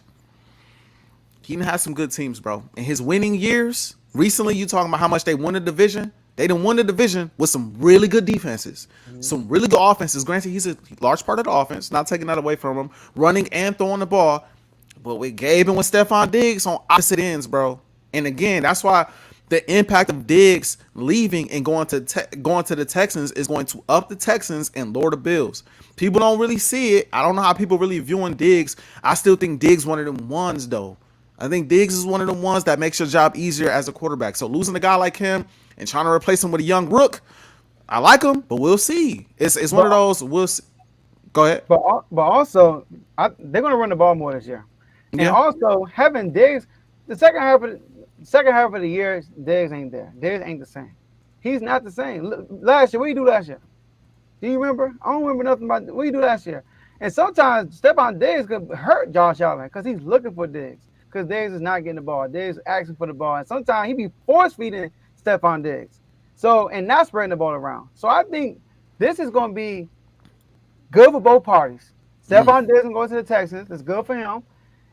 he done had some good teams, bro. In his winning years, recently, you talking about how much they won the division. They done won the division with some really good defenses, some really good offenses. Granted, he's a large part of the offense, not taking that away from him, running and throwing the ball. But with Gabe and with Stephon Diggs on opposite ends, bro. And again, that's why the impact of Diggs leaving and going to the Texans is going to up the Texans and lower the Bills. People don't really see it. I don't know how people really viewing Diggs. I still think Diggs one of them ones, though. I think Diggs is one of the ones that makes your job easier as a quarterback. So losing a guy like him and trying to replace him with a young rook, I like him, but we'll see. It's one of those. We'll see. Go ahead. But also, they're going to run the ball more this year. And also, having Diggs, the second half of the year, Diggs ain't there. Diggs ain't the same. He's not the same. Last year, what did you do last year? Do you remember? I don't remember nothing about what did you do last year. And sometimes Stephon Diggs could hurt Josh Allen because he's looking for Diggs. Because Diggs is not getting the ball. Diggs is asking for the ball. And sometimes he be force-feeding Stephon Diggs. So, and not spreading the ball around. So I think this is going to be good for both parties. Stephon Diggs is going to the Texans. It's good for him.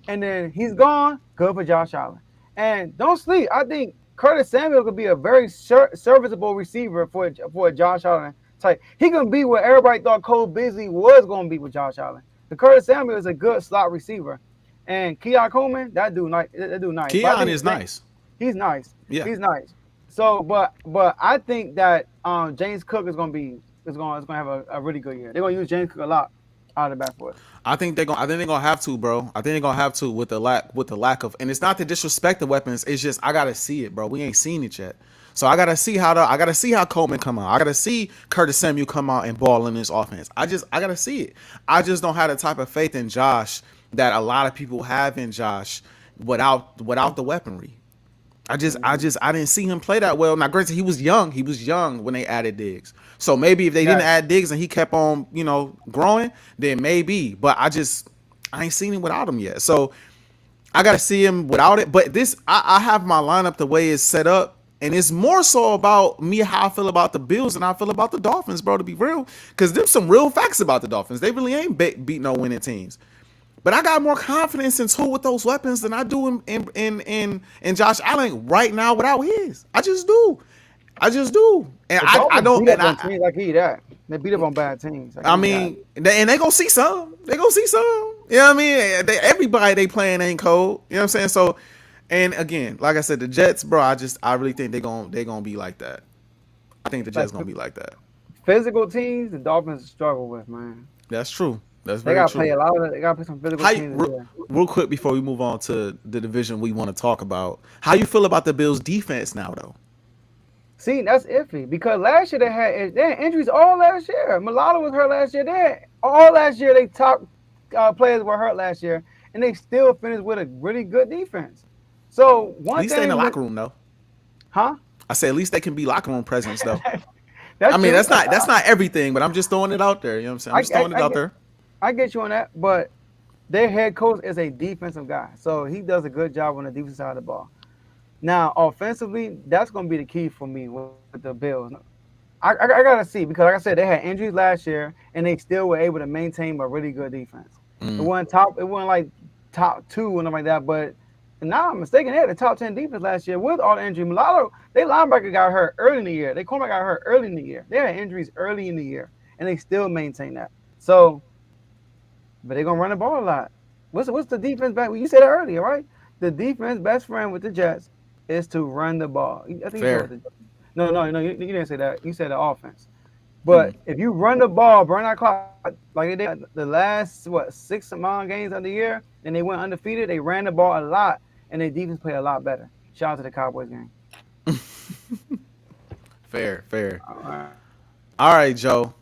And then he's gone. Good for Josh Allen. And don't sleep. I think Curtis Samuel could be a very serviceable receiver for a Josh Allen type. He can be what everybody thought Cole Beasley was going to be with Josh Allen. The Curtis Samuel is a good slot receiver. And Keon Coleman, that dude nice. Keon is nice. He's nice. Yeah. He's nice. So, but I think that James Cook is going to have a really good year. They're going to use James Cook a lot out of the backfield. I think they're gonna have to, bro. I think they're gonna have to with the lack of, and it's not to disrespect the weapons. It's just I gotta see it, bro. We ain't seen it yet, so I gotta see how Coleman come out. I gotta see Curtis Samuel come out and ball in this offense. I gotta see it. I just don't have the type of faith in Josh that a lot of people have in Josh. without the weaponry. I didn't see him play that well. Now, granted, he was young. He was young when they added Diggs. So maybe if they didn't add Diggs and he kept on, growing, then maybe. But I ain't seen him without him yet. So I got to see him without it. But I have my lineup the way it's set up. And it's more so about me, how I feel about the Bills and how I feel about the Dolphins, bro, to be real. Because there's some real facts about the Dolphins. They really ain't beat no winning teams. But I got more confidence in Tua with those weapons than I do in Josh Allen right now without his. I just do. And I don't. Beat up on teams like that. They beat up on bad teams. I mean, they gonna see some. They gonna see some. You know what I mean? Everybody they playing ain't cold. You know what I'm saying? So, and again, like I said, the Jets, bro. I really think they gonna be like that. I think the Jets gonna be like that. Physical teams, the Dolphins struggle with, man. That's true. That's they very true. They gotta play some physical teams. Real quick before we move on to the division we want to talk about, how you feel about the Bills' defense now, though? See, that's iffy because last year they had injuries all last year. Mulatto was hurt last year. All last year they top players were hurt last year, and they still finished with a really good defense. So at least they in the locker room, though. Huh? I say at least they can be locker room presence, though. That's not everything, but I'm just throwing it out there. You know what I'm saying? I'm just throwing it out there. I get you on that, but their head coach is a defensive guy, so he does a good job on the defensive side of the ball. Now, offensively, that's going to be the key for me with the Bills. I got to see because, like I said, they had injuries last year, and they still were able to maintain a really good defense. It wasn't like top 2 or nothing like that, but now I'm mistaken. They had the top 10 defense last year with all the injury. Mulatto, their linebacker got hurt early in the year. Their cornerback got hurt early in the year. They had injuries early in the year, and they still maintain that. So, but they're going to run the ball a lot. What's the defense back? Well, you said it earlier, right? The defense best friend with the Jets is to run the ball. I think fair. No, you didn't say that. You said the offense. But if you run the ball, burn that clock, like they did the last, 6 amount games of the year, and they went undefeated, they ran the ball a lot, and their defense played a lot better. Shout out to the Cowboys game. Fair. All right, Joe.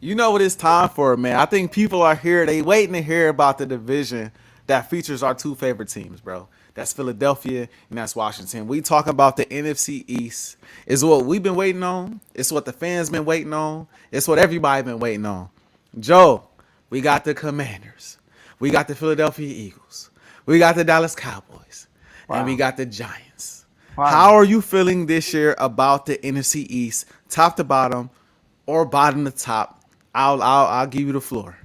You know what it's time for, man. I think people are here. They waiting to hear about the division that features our 2 favorite teams, bro. That's Philadelphia and that's Washington. We talk about the NFC East. It's what we've been waiting on. It's what the fans been waiting on. It's what everybody been waiting on. Joe, we got the Commanders. We got the Philadelphia Eagles. We got the Dallas Cowboys. Wow. And we got the Giants. Wow. How are you feeling this year about the NFC East, top to bottom or bottom to top? I'll give you the floor.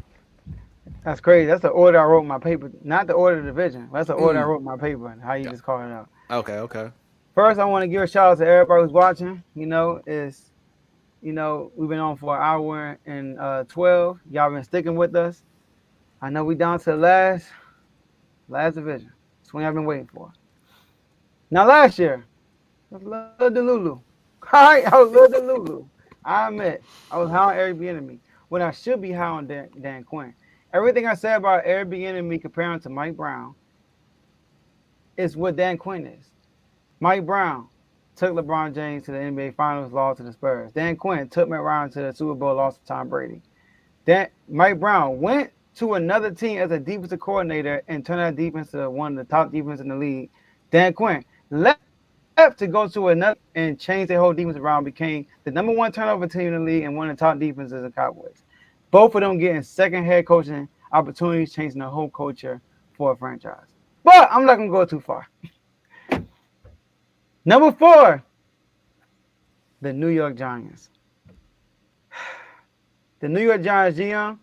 That's crazy. That's the order I wrote in my paper. Not the order of the division. That's the order I wrote in my paper and how you just called it out. Okay. First, I want to give a shout out to everybody who's watching. We've been on for an hour and 12. Y'all been sticking with us. I know we down to the last division. It's one I've been waiting for. Now, last year, I was a little delulu. All right, I was a little delulu. I admit, I was high on Eric Bieniemy when I should be high on Dan Quinn. Everything I said about Eric Bieniemy comparing to Mike Brown is what Dan Quinn is. Mike Brown took LeBron James to the NBA Finals, lost to the Spurs. Dan Quinn took Matt Ryan to the Super Bowl, lost to Tom Brady. Mike Brown went to another team as a defensive coordinator and turned that defense to one of the top defenses in the league. Dan Quinn left to go to another and change their whole defense around, became the number 1 turnover team in the league and one of the top defenses in the Cowboys. Both of them getting second head coaching opportunities, changing the whole culture for a franchise. But I'm not going to go too far. Number 4, the New York Giants. The New York Giants, GM,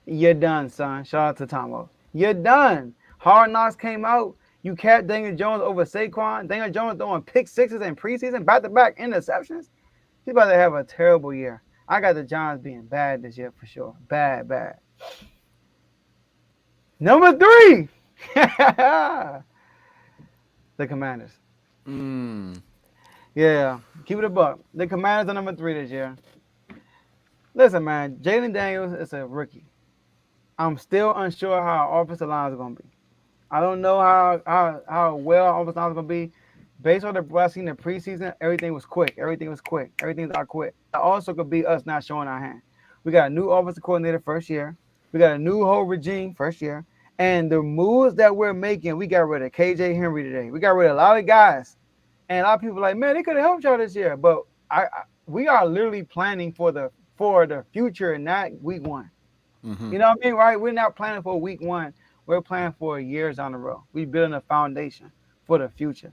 you're done, son. Shout out to Tomo. You're done. Hard Knocks came out. You capped Daniel Jones over Saquon. Daniel Jones throwing pick sixes in preseason, back-to-back interceptions. He's about to have a terrible year. I got the Giants being bad this year for sure. Bad. Number 3. The Commanders. Yeah, keep it a buck. The Commanders are number 3 this year. Listen, man, Jalen Daniels is a rookie. I'm still unsure how our offensive line is going to be. I don't know how well our offensive line is going to be. Based on what I've seen in the preseason, everything was quick. Everything's out quick. It also could be us not showing our hand. We got a new offensive coordinator first year. We got a new whole regime first year. And the moves that we're making, we got rid of KJ Henry today. We got rid of a lot of guys. And a lot of people are like, man, they could have helped y'all this year. But we are literally planning for the future, not week one. Mm-hmm. You know what I mean, right? We're not planning for week one. We're planning for years on the road. We're building a foundation for the future.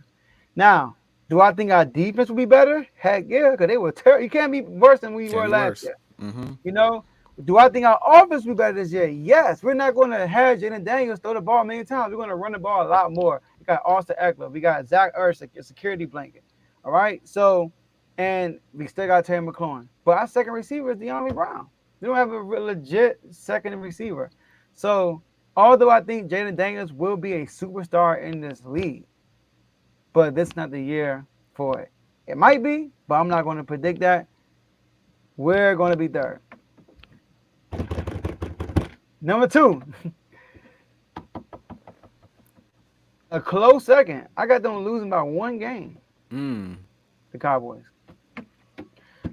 Now, do I think our defense will be better? Heck yeah, because they were terrible. You can't be worse than we Can were be last worse. year. Mm-hmm. You know, do I think our offense will be better this year? Yes. We're not going to have Jaden Daniels throw the ball many times. We're going to run the ball a lot more. We got Austin Eckler. We got Zach Ertz, a security blanket. All right. So, and we still got Terry McLaurin. But our second receiver is DeAndre Brown. We don't have a legit second receiver. So, although I think Jaden Daniels will be a superstar in this league, but this is not the year for it. It might be, but I'm not going to predict that. We're going to be third. Number 2, a close second. I got them losing by one game. The Cowboys.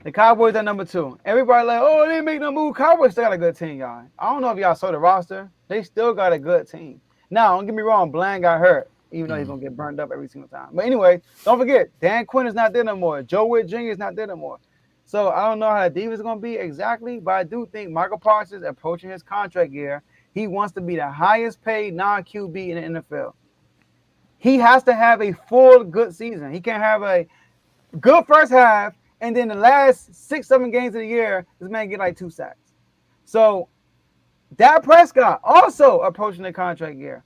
The Cowboys are number 2. Everybody like, oh, they didn't make no move. Cowboys still got a good team, y'all. I don't know if y'all saw the roster. They still got a good team. Now, don't get me wrong. Bland got hurt, even though he's going to get burned up every single time. But anyway, don't forget, Dan Quinn is not there no more. Joe Witt Jr. is not there no more. So I don't know how the defense is going to be exactly, but I do think Michael Parsons approaching his contract year. He wants to be the highest paid non-QB in the NFL. He has to have a full good season. He can't have a good first half, and then the last 6-7 games of the year, this man get like 2 sacks. So Dak Prescott also approaching the contract year.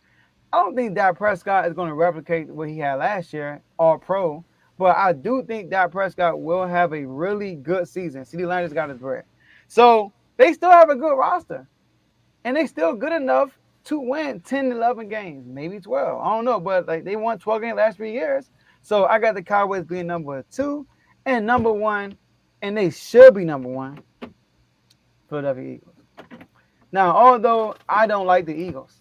I don't think Dak Prescott is going to replicate what he had last year, all pro. But I do think Dak Prescott will have a really good season. CeeDee Lamb just got his bread. So they still have a good roster. And they still good enough to win 10, 11 games, maybe 12. I don't know, but like they won 12 games last 3 years. So I got the Cowboys being number 2 and number 1, and they should be number 1, Philadelphia Eagles. Now, although I don't like the Eagles,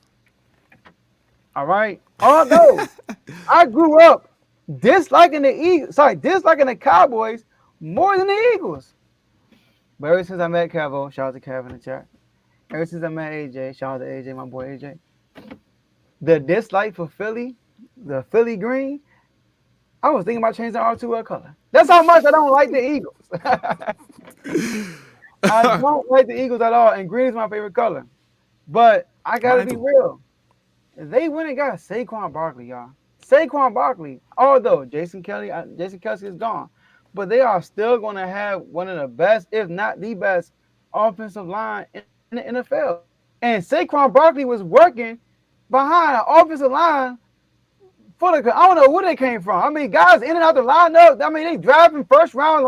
all right, although I grew up disliking the Cowboys more than the Eagles. But ever since I met Cavo, shout out to Kev in the chat. Ever since I met AJ, shout out to AJ, my boy AJ. The dislike for Philly, the Philly green, I was thinking about changing the R2 color. That's how much I don't like the Eagles. I don't like the Eagles at all, and green is my favorite color. But I gotta be real. They went and got Saquon Barkley, y'all. Saquon Barkley, although Jason Kelce is gone, but they are still going to have one of the best, if not the best, offensive line in the NFL. And Saquon Barkley was working behind an offensive line I don't know where they came from. I mean, guys in and out the lineup. I mean, they driving first round,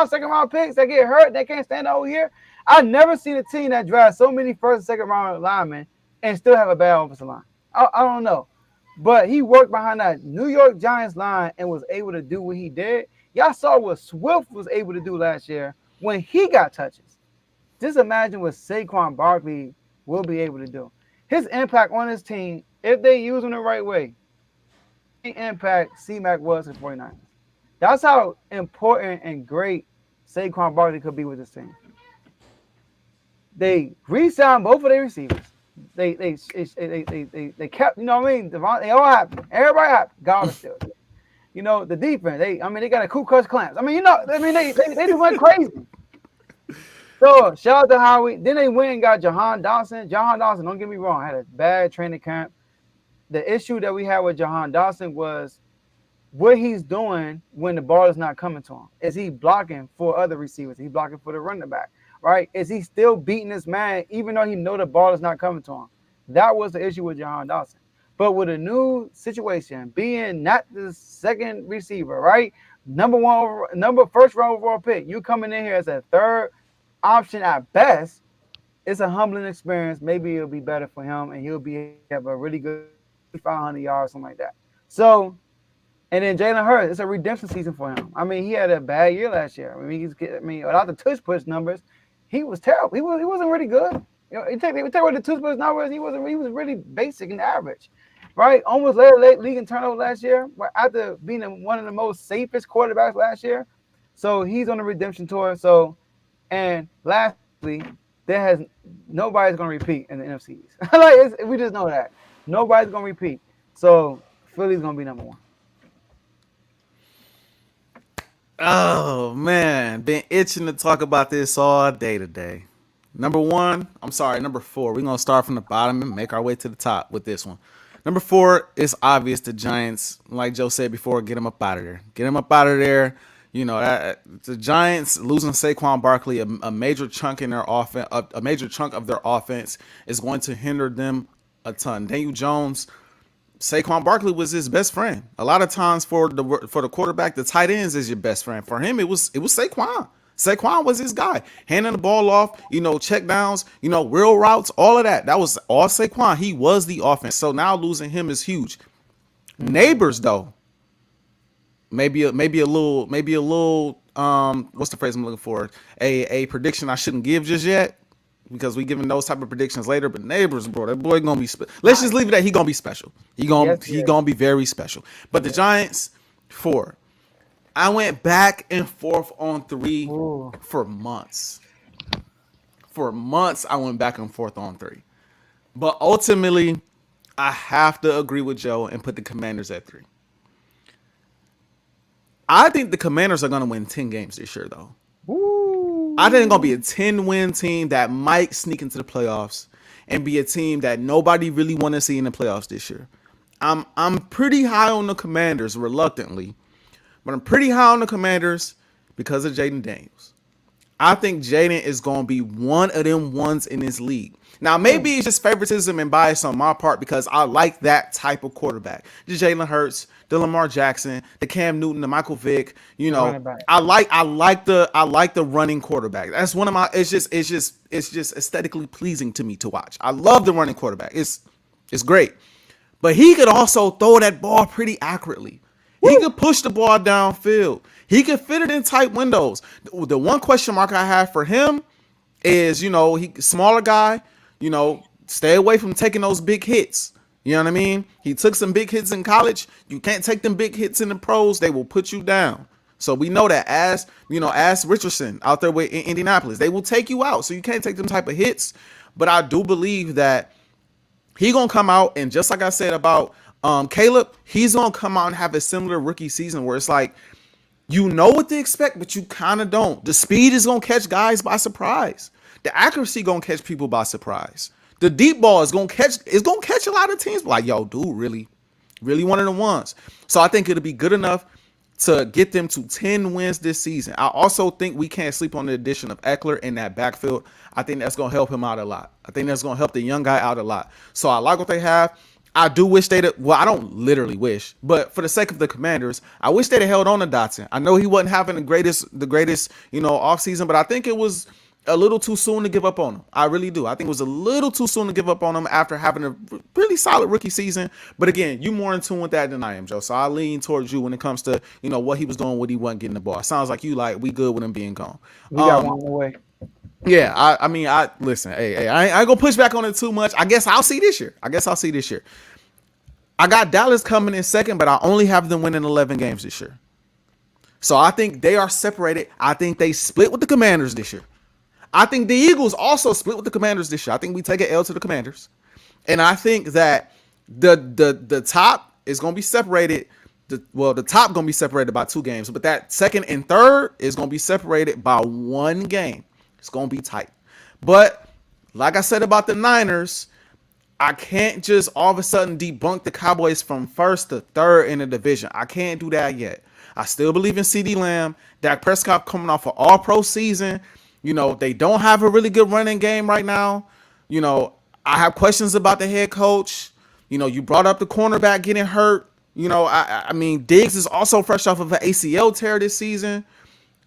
second round picks that get hurt. They can't stand over here. I've never seen a team that drives so many first and second round linemen and still have a bad offensive line. I don't know. But he worked behind that New York Giants line and was able to do what he did. Y'all saw what Swift was able to do last year when he got touches. Just imagine what Saquon Barkley will be able to do. His impact on his team, if they use him the right way, the impact C-Mac was in 49ers. That's how important and great Saquon Barkley could be with this team. They re-signed both of their receivers. They kept, you know what I mean? They all happy. Everybody happy. God is still. You know, the defense, they got a Ku Klux Klan. They just went crazy. So shout out to Howie. Then they went and got Jahan Dawson. Jahan Dawson, don't get me wrong, had a bad training camp. The issue that we had with Jahan Dawson was what he's doing when the ball is not coming to him. Is he blocking for other receivers? Is he blocking for the running back? Right? Is he still beating this man even though he know the ball is not coming to him? That was the issue with Jahan Dawson. But with a new situation, being not the second receiver, right? First round overall pick, you coming in here as a third option at best, it's a humbling experience. Maybe it'll be better for him and he'll have a really good 500 yards, something like that. So, and then Jalen Hurts, it's a redemption season for him. I mean, he had a bad year last year. Without the tush push numbers, he was terrible. He wasn't really good. You know, you take away the tush push numbers, he was really basic and average, right? Almost led league in turnover last year, after being one of the most safest quarterbacks last year. So he's on a redemption tour. So, and lastly, nobody's gonna repeat in the NFCs. Like we just know that nobody's gonna repeat. So Philly's gonna be number one. Oh man, been itching to talk about this all day today. Number 4. We're gonna start from the bottom and make our way to the top with this one. Number 4 is obvious. The Giants, like Joe said before, get them up out of there. Get them up out of there. You know, the Giants losing Saquon Barkley, a major chunk in their offense, a major chunk of their offense is going to hinder them a ton. Daniel Jones, Saquon Barkley was his best friend. A lot of times for the quarterback, the tight ends is your best friend. For him, it was Saquon. Saquon was his guy, handing the ball off, check downs, real routes, all of that. That was all Saquon. He was the offense. So now losing him is huge. Neighbors, though, maybe a little what's the phrase I'm looking for? A prediction I shouldn't give just yet, because we giving those type of predictions later. But Neighbors, bro, that boy gonna be let's just leave it at he gonna be special. He gonna be very special. But the Giants, 4. I went back and forth on 3 for months. For months, I went back and forth on 3. But ultimately, I have to agree with Joe and put the Commanders at 3. I think the Commanders are going to win 10 games this year, though. I think it's going to be a 10-win team that might sneak into the playoffs and be a team that nobody really want to see in the playoffs this year. I'm pretty high on the Commanders, reluctantly. But I'm pretty high on the Commanders because of Jaden Daniels. I think Jaden is going to be one of them ones in this league. Now, maybe it's just favoritism and bias on my part because I like that type of quarterback. The Jalen Hurts, the Lamar Jackson, the Cam Newton, the Michael Vick. I like the running quarterback. That's one of my. It's just aesthetically pleasing to me to watch. I love the running quarterback. It's great, but he could also throw that ball pretty accurately. He could push the ball downfield. He could fit it in tight windows. The one question mark I have for him is, he smaller guy, stay away from taking those big hits. You know what I mean? He took some big hits in college. You can't take them big hits in the pros. They will put you down. So we know that as Richardson out there with Indianapolis, they will take you out. So you can't take them type of hits. But I do believe that he going to come out, and just like I said about Caleb, he's going to come out and have a similar rookie season where it's like, you know what to expect, but you kind of don't. The speed is going to catch guys by surprise. The accuracy going to catch people by surprise. The deep ball is going to catch a lot of teams like, yo, dude, really one of the ones. So I think it'll be good enough to get them to 10 wins this season. I also think we can't sleep on the addition of Eckler in that backfield. I think that's going to help him out a lot. I think that's going to help the young guy out a lot. So I like what they have. I do wish I don't literally wish, but for the sake of the Commanders, I wish they'd have held on to Dotson. I know he wasn't having the greatest, offseason, but I think it was a little too soon to give up on him. I really do. I think it was a little too soon to give up on him after having a really solid rookie season. But again, you more in tune with that than I am, Joe. So I lean towards you when it comes to, what he was doing, what he wasn't getting the ball. It sounds like we good with him being gone. We got one away. Yeah, I listen. Hey, I ain't gonna push back on it too much. I guess I'll see this year. I got Dallas coming in second, but I only have them winning 11 games this year. So I think they are separated. I think they split with the Commanders this year. I think the Eagles also split with the Commanders this year. I think we take an L to the Commanders, and I think that the top is gonna be separated. The top gonna be separated by 2 games, but that second and third is gonna be separated by 1 game. It's going to be tight. But like I said about the Niners, I can't just all of a sudden debunk the Cowboys from first to third in the division. I can't do that yet. I still believe in CeeDee Lamb. Dak Prescott coming off an all-pro season. They don't have a really good running game right now. I have questions about the head coach. You brought up the cornerback getting hurt. I mean, Diggs is also fresh off of an ACL tear this season.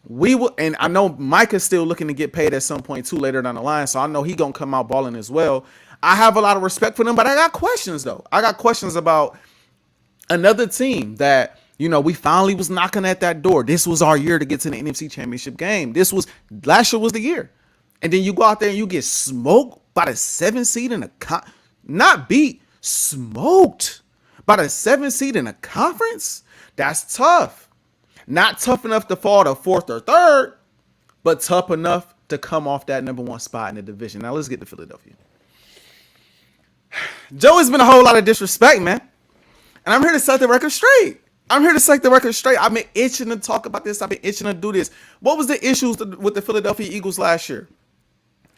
And I know Mike is still looking to get paid at some point too later down the line, so I know he's gonna come out balling as well. I have a lot of respect for them, but I got questions though. I got questions about another team that we finally was knocking at that door. This was our year to get to the NFC Championship game. Last year was the year, and then you go out there and you get smoked by the 7th seed in smoked by the 7th seed in a conference. That's tough. Not tough enough to fall to 4th or 3rd, but tough enough to come off that number one spot in the division. Now let's get to Philadelphia. Joe has been a whole lot of disrespect, man. And I'm here to set the record straight. I've been itching to talk about this. I've been itching to do this. What was the issues with the Philadelphia Eagles last year?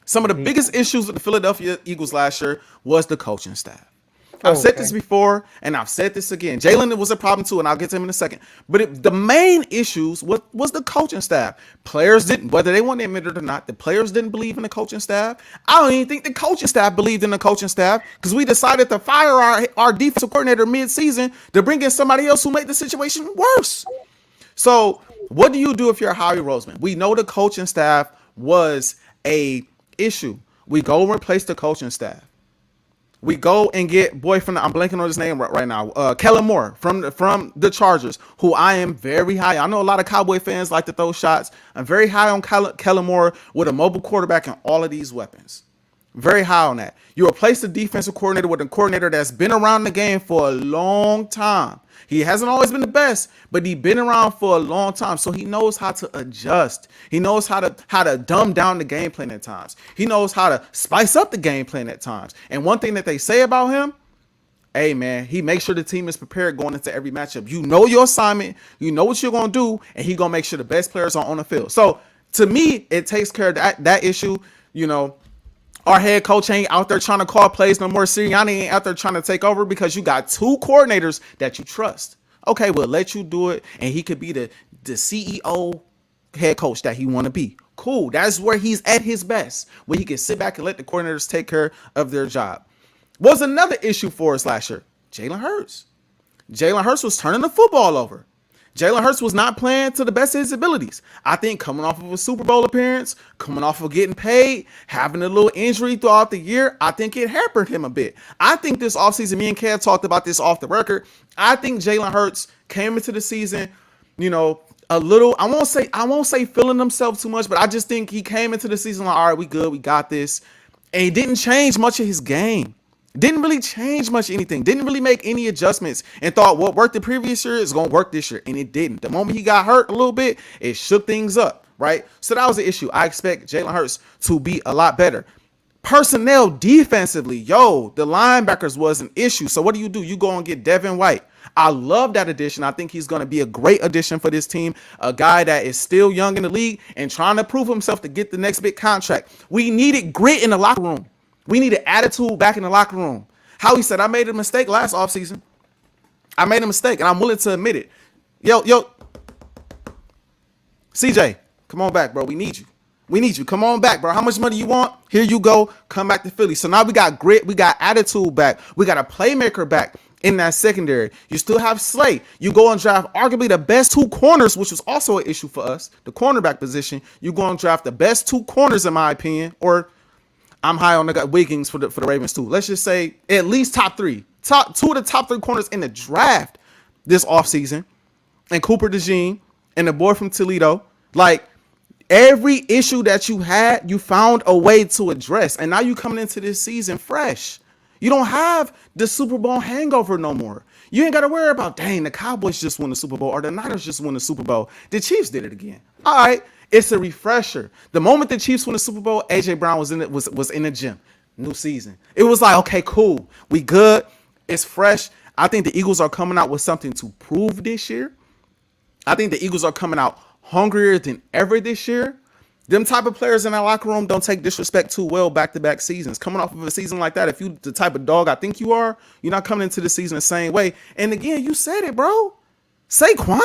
Some of the biggest issues with the Philadelphia Eagles last year was the coaching staff. I've said this before, and I've said this again. Jalen was a problem too, and I'll get to him in a second. But the main issues was the coaching staff. Players didn't, whether they want to admit it or not, the players didn't believe in the coaching staff. I don't even think the coaching staff believed in the coaching staff because we decided to fire our defensive coordinator mid-season to bring in somebody else who made the situation worse. So what do you do if you're Howie Roseman? We know the coaching staff was a issue. We go and replace the coaching staff. We go and get I'm blanking on his name right now. Kellen Moore from the Chargers, who I am very high. I know a lot of Cowboy fans like to throw shots. I'm very high on Kellen Moore with a mobile quarterback and all of these weapons. Very high on that. You replace the defensive coordinator with a coordinator that's been around the game for a long time. He hasn't always been the best, but he's been around for a long time, so he knows how to adjust. He knows how to dumb down the game plan at times. He knows how to spice up the game plan at times. And one thing that they say about him, hey, man, he makes sure the team is prepared going into every matchup. You know your assignment. You know what you're going to do, and he's going to make sure the best players are on the field. So, to me, it takes care of that issue. You know, our head coach ain't out there trying to call plays no more. Sirianni ain't out there trying to take over because you got two coordinators that you trust. Okay, we'll let you do it, and he could be the CEO head coach that he want to be. Cool. That's where he's at his best, where he can sit back and let the coordinators take care of their job. What was another issue for us last year? Jalen Hurts. Jalen Hurts was turning the football over. Jalen Hurts was not playing to the best of his abilities. I think coming off of a Super Bowl appearance, coming off of getting paid, having a little injury throughout the year, I think it hampered him a bit. I think this offseason, me and Kev talked about this off the record. I think Jalen Hurts came into the season, you know, a little, I won't say feeling himself too much, but I just think he came into the season like, all right, we good, we got this. And he didn't change much of his game. Didn't really change much anything. Didn't really make any adjustments and thought what worked the previous year is going to work this year. And it didn't. The moment he got hurt a little bit, it shook things up, right? So that was the issue. I expect Jalen Hurts to be a lot better. Personnel defensively, the linebackers was an issue. So what do? You go and get Devin White. I love that addition. I think he's going to be a great addition for this team. A guy that is still young in the league and trying to prove himself to get the next big contract. We needed grit in the locker room. We need an attitude back in the locker room. Howie said, I made a mistake last offseason. I made a mistake, and I'm willing to admit it. Yo, CJ, come on back, bro. We need you. Come on back, bro. How much money you want? Here you go. Come back to Philly. So now we got grit. We got attitude back. We got a playmaker back in that secondary. You still have Slay. You go and draft arguably the best two corners, which was also an issue for us, the cornerback position. You go and draft the best two corners, in my opinion, or I'm high on the Wiggins for the Ravens too. Let's just say at least top two of the top three corners in the draft this offseason. And Cooper DeJean and the boy from Toledo. Like, every issue that you had, you found a way to address. And now you coming into this season fresh. You don't have the Super Bowl hangover no more. You ain't got to worry about, dang, the Cowboys just won the Super Bowl or the Niners just won the Super Bowl. The Chiefs did it again. All right. It's a refresher. The moment the Chiefs won the Super Bowl, AJ Brown was in the gym. New season. It was like, okay, cool. We good. It's fresh. I think the Eagles are coming out with something to prove this year. I think the Eagles are coming out hungrier than ever this year. Them type of players in our locker room don't take disrespect too well back-to-back seasons. Coming off of a season like that, if you the type of dog I think you are, you're not coming into the season the same way. And again, you said it, bro. Saquon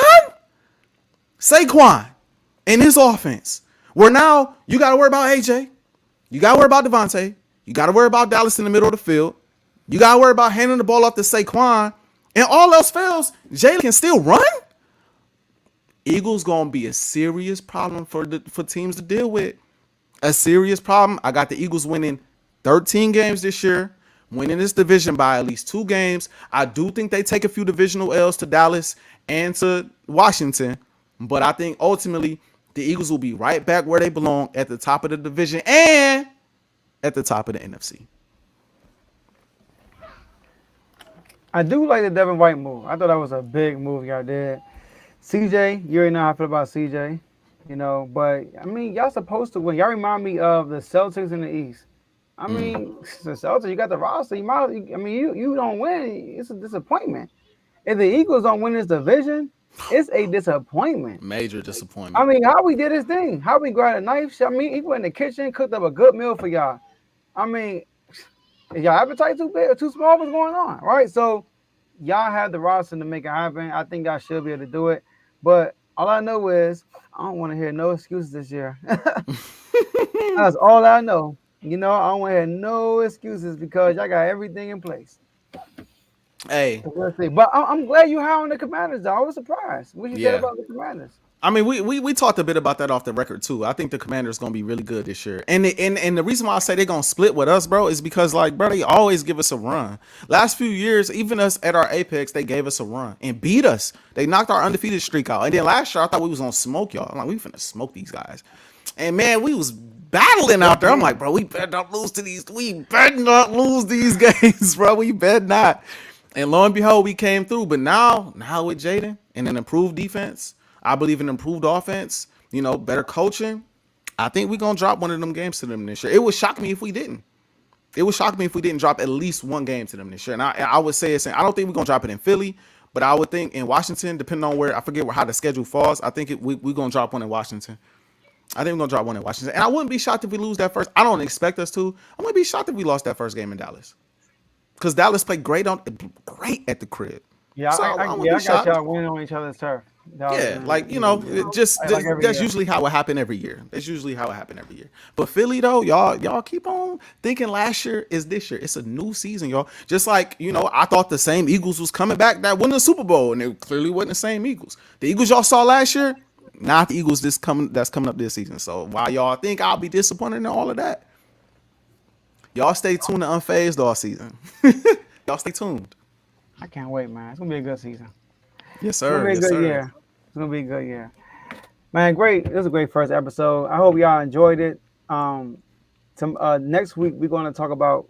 in his offense. Where now you got to worry about AJ. You got to worry about Devontae. You got to worry about Dallas in the middle of the field. You got to worry about handing the ball off to Saquon. And all else fails, Jalen can still run. Eagles going to be a serious problem for teams to deal with. A serious problem. I got the Eagles winning 13 games this year, winning this division by at least 2 games. I do think they take a few divisional L's to Dallas and to Washington. But I think ultimately the Eagles will be right back where they belong at the top of the division and at the top of the NFC. I do like the Devin White move. I thought that was a big move y'all did. CJ, you already know how I feel about CJ. you know. But I mean, y'all supposed to win. Y'all remind me of the Celtics in the East. I mean, the Celtics, you got the roster. I mean, you don't win. It's a disappointment. If the Eagles don't win this division, it's a disappointment. Major I disappointment. mean, how we did this thing? How we grabbed a knife? I mean, he went in the kitchen, cooked up a good meal for y'all. I mean, is y'all appetite too big or too small? What's going on? Right? So y'all have the roster to make it happen. I think y'all should be able to do it. But all I know is I don't want to hear no excuses this year. That's all I know. You know, I don't want to hear no excuses because y'all got everything in place. Hey, So let's see. But I'm glad you hiring the Commanders. Though. I was surprised. What you said yeah. about the Commanders? I mean, we talked a bit about that off the record too. I think the Commanders gonna be really good this year, and the reason why I say they're gonna split with us, bro, is because like, bro, they always give us a run. Last few years, even us at our apex, they gave us a run and beat us. They knocked our undefeated streak out, and then last year I thought we was gonna smoke y'all. I'm like, we finna smoke these guys, and man, we was battling out there. I'm like, bro, we better not lose to these. We better not lose these games, bro. We better not. And lo and behold, we came through. But now with Jaden and an improved defense, I believe in improved offense, better coaching. I think we're going to drop one of them games to them this year. It would shock me if we didn't. It would shock me if we didn't drop at least one game to them this year. And I would say I don't think we're going to drop it in Philly, but I would think in Washington, depending on where, I forget how the schedule falls, I think we're going to drop one in Washington. I think we're going to drop one in Washington. And I wouldn't be shocked if we lose that first. I don't expect us to. I'm going to be shocked if we lost that first game in Dallas. Because Dallas played great at the crib. Yeah, So I wouldn't be got shocked. y'all winning on each other's turf. Yeah, like that's year. usually how it happened every year. That's usually how it happened every year. But Philly though, y'all keep on thinking last year is this year. It's a new season, y'all. Just like I thought the same Eagles was coming back that won the Super Bowl, and it clearly wasn't the same Eagles. The Eagles y'all saw last year, not the Eagles that's coming up this season. So while y'all think I'll be disappointed in all of that, y'all stay tuned to Unfazed all season. Y'all stay tuned. I can't wait, man. It's gonna be a good season. Yes, It's gonna sir. be a Yes, good sir. year. It's gonna be a good year. Man, great. This was a great first episode. I hope y'all enjoyed it. Next week we're gonna talk about,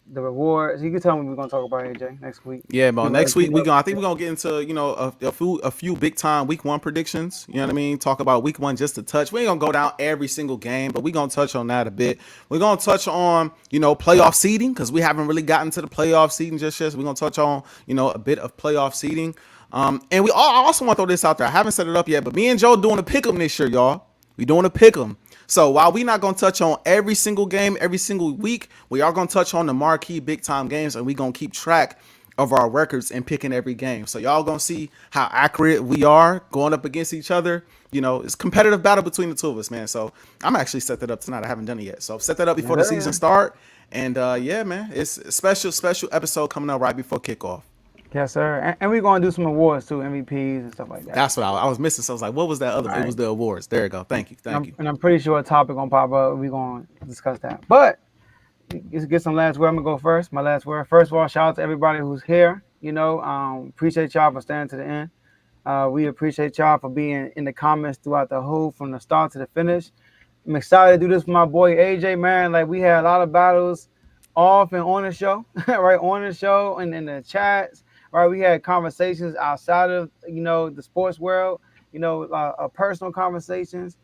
the rewards. You can tell me what we're gonna talk about, AJ, next week. Yeah, bro. You know, Next week I think we're gonna get into a few big time week one predictions. You know what I mean? Talk about week one just to touch. We ain't gonna go down every single game, but we're gonna touch on that a bit. We're gonna touch on playoff seeding because we haven't really gotten to the playoff seeding just yet. So we're gonna touch on a bit of playoff seeding. And I also want to throw this out there. I haven't set it up yet, but me and Joe doing a pick 'em this year, y'all. We doing a pick 'em. So while we're not going to touch on every single game, every single week, we are going to touch on the marquee big time games, and we're going to keep track of our records and picking every game. So y'all going to see how accurate we are going up against each other. It's a competitive battle between the two of us, man. So I'm actually set that up tonight. I haven't done it yet. So set that up before the season start. And yeah, man, it's a special episode coming up right before kickoff. Yes, sir. And we're gonna do some awards too, MVPs and stuff like that. That's what I was missing. So I was like, what was that other? All It was the awards. There you go. Thank you. And I'm pretty sure a topic gonna pop up. We're gonna discuss that. But let's get some last word. I'm gonna go first. My last word. First of all, shout out to everybody who's here. Appreciate y'all for staying to the end. We appreciate y'all for being in the comments throughout the whole, from the start to the finish. I'm excited to do this for my boy AJ, man. Like, we had a lot of battles off and on the show, right? On the show and in the chats. Right, we had conversations outside of the sports world, personal conversations,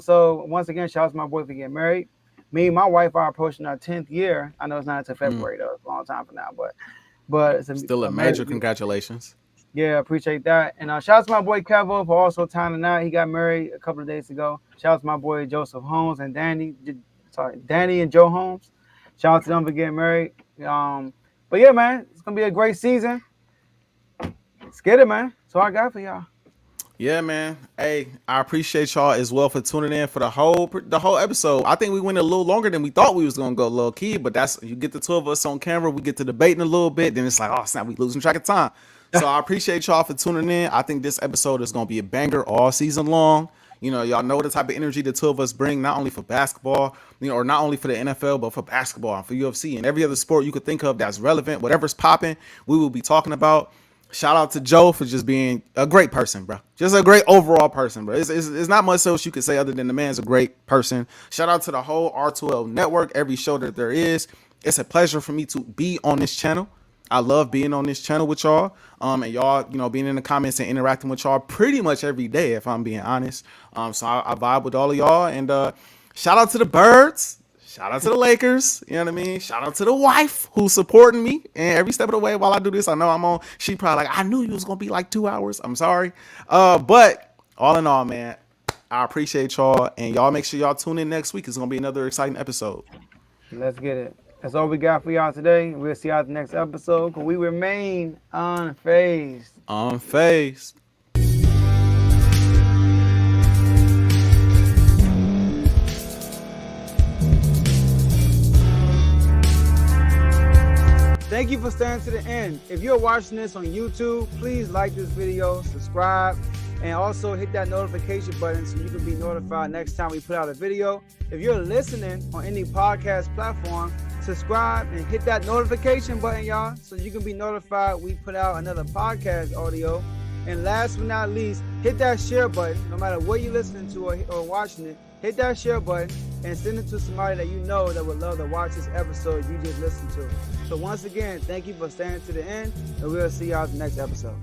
So once again, shout out to my boy for getting married. Me and my wife are approaching our 10th year. I know it's not until February though; it's a long time from now, but it's still a major congratulations. Yeah, appreciate that. And shout out to my boy Kevo for also tying the knot. He got married a couple of days ago. Shout out to my boy Joseph Holmes and Danny and Joe Holmes. Shout out to them for getting married. But yeah, man, it's gonna be a great season. Let's get it, man. That's all I got for y'all. Yeah, man. Hey, I appreciate y'all as well for tuning in for the whole episode. I think we went a little longer than we thought we was gonna go, low key. But that's, you get the two of us on camera, we get to debating a little bit, then it's like, oh snap, we losing track of time. So I appreciate y'all for tuning in. I think this episode is gonna be a banger all season long. Y'all know the type of energy the two of us bring, not only for basketball, or not only for the NFL, but for basketball and for UFC and every other sport you could think of that's relevant. Whatever's popping, we will be talking about. Shout out to Joe for just being a great person, bro. Just a great overall person, bro. It's not much else you could say other than the man's a great person. Shout out to the whole R2L network, every show that there is. It's a pleasure for me to be on this channel. I love being on this channel with y'all. And y'all, being in the comments and interacting with y'all pretty much every day, if I'm being honest. So I vibe with all of y'all. And shout out to the birds. Shout out to the Lakers. You know what I mean? Shout out to the wife who's supporting me. And every step of the way while I do this, I know I'm on. She probably like, I knew you was going to be like 2 hours. I'm sorry. But all in all, man, I appreciate y'all. And y'all make sure y'all tune in next week. It's going to be another exciting episode. Let's get it. That's all we got for y'all today. We'll see y'all at the next episode. We remain unfazed. Unfazed. Thank you for staying to the end. If you're watching this on YouTube, please like this video, subscribe, and also hit that notification button so you can be notified next time we put out a video. If you're listening on any podcast platform, subscribe and hit that notification button, y'all, so you can be notified we put out another podcast audio. And last but not least, hit that share button. No matter what you're listening to or watching it, hit that share button and send it to somebody that you know that would love to watch this episode you just listened to. So once again, thank you for staying to the end, and we'll see y'all at the next episode.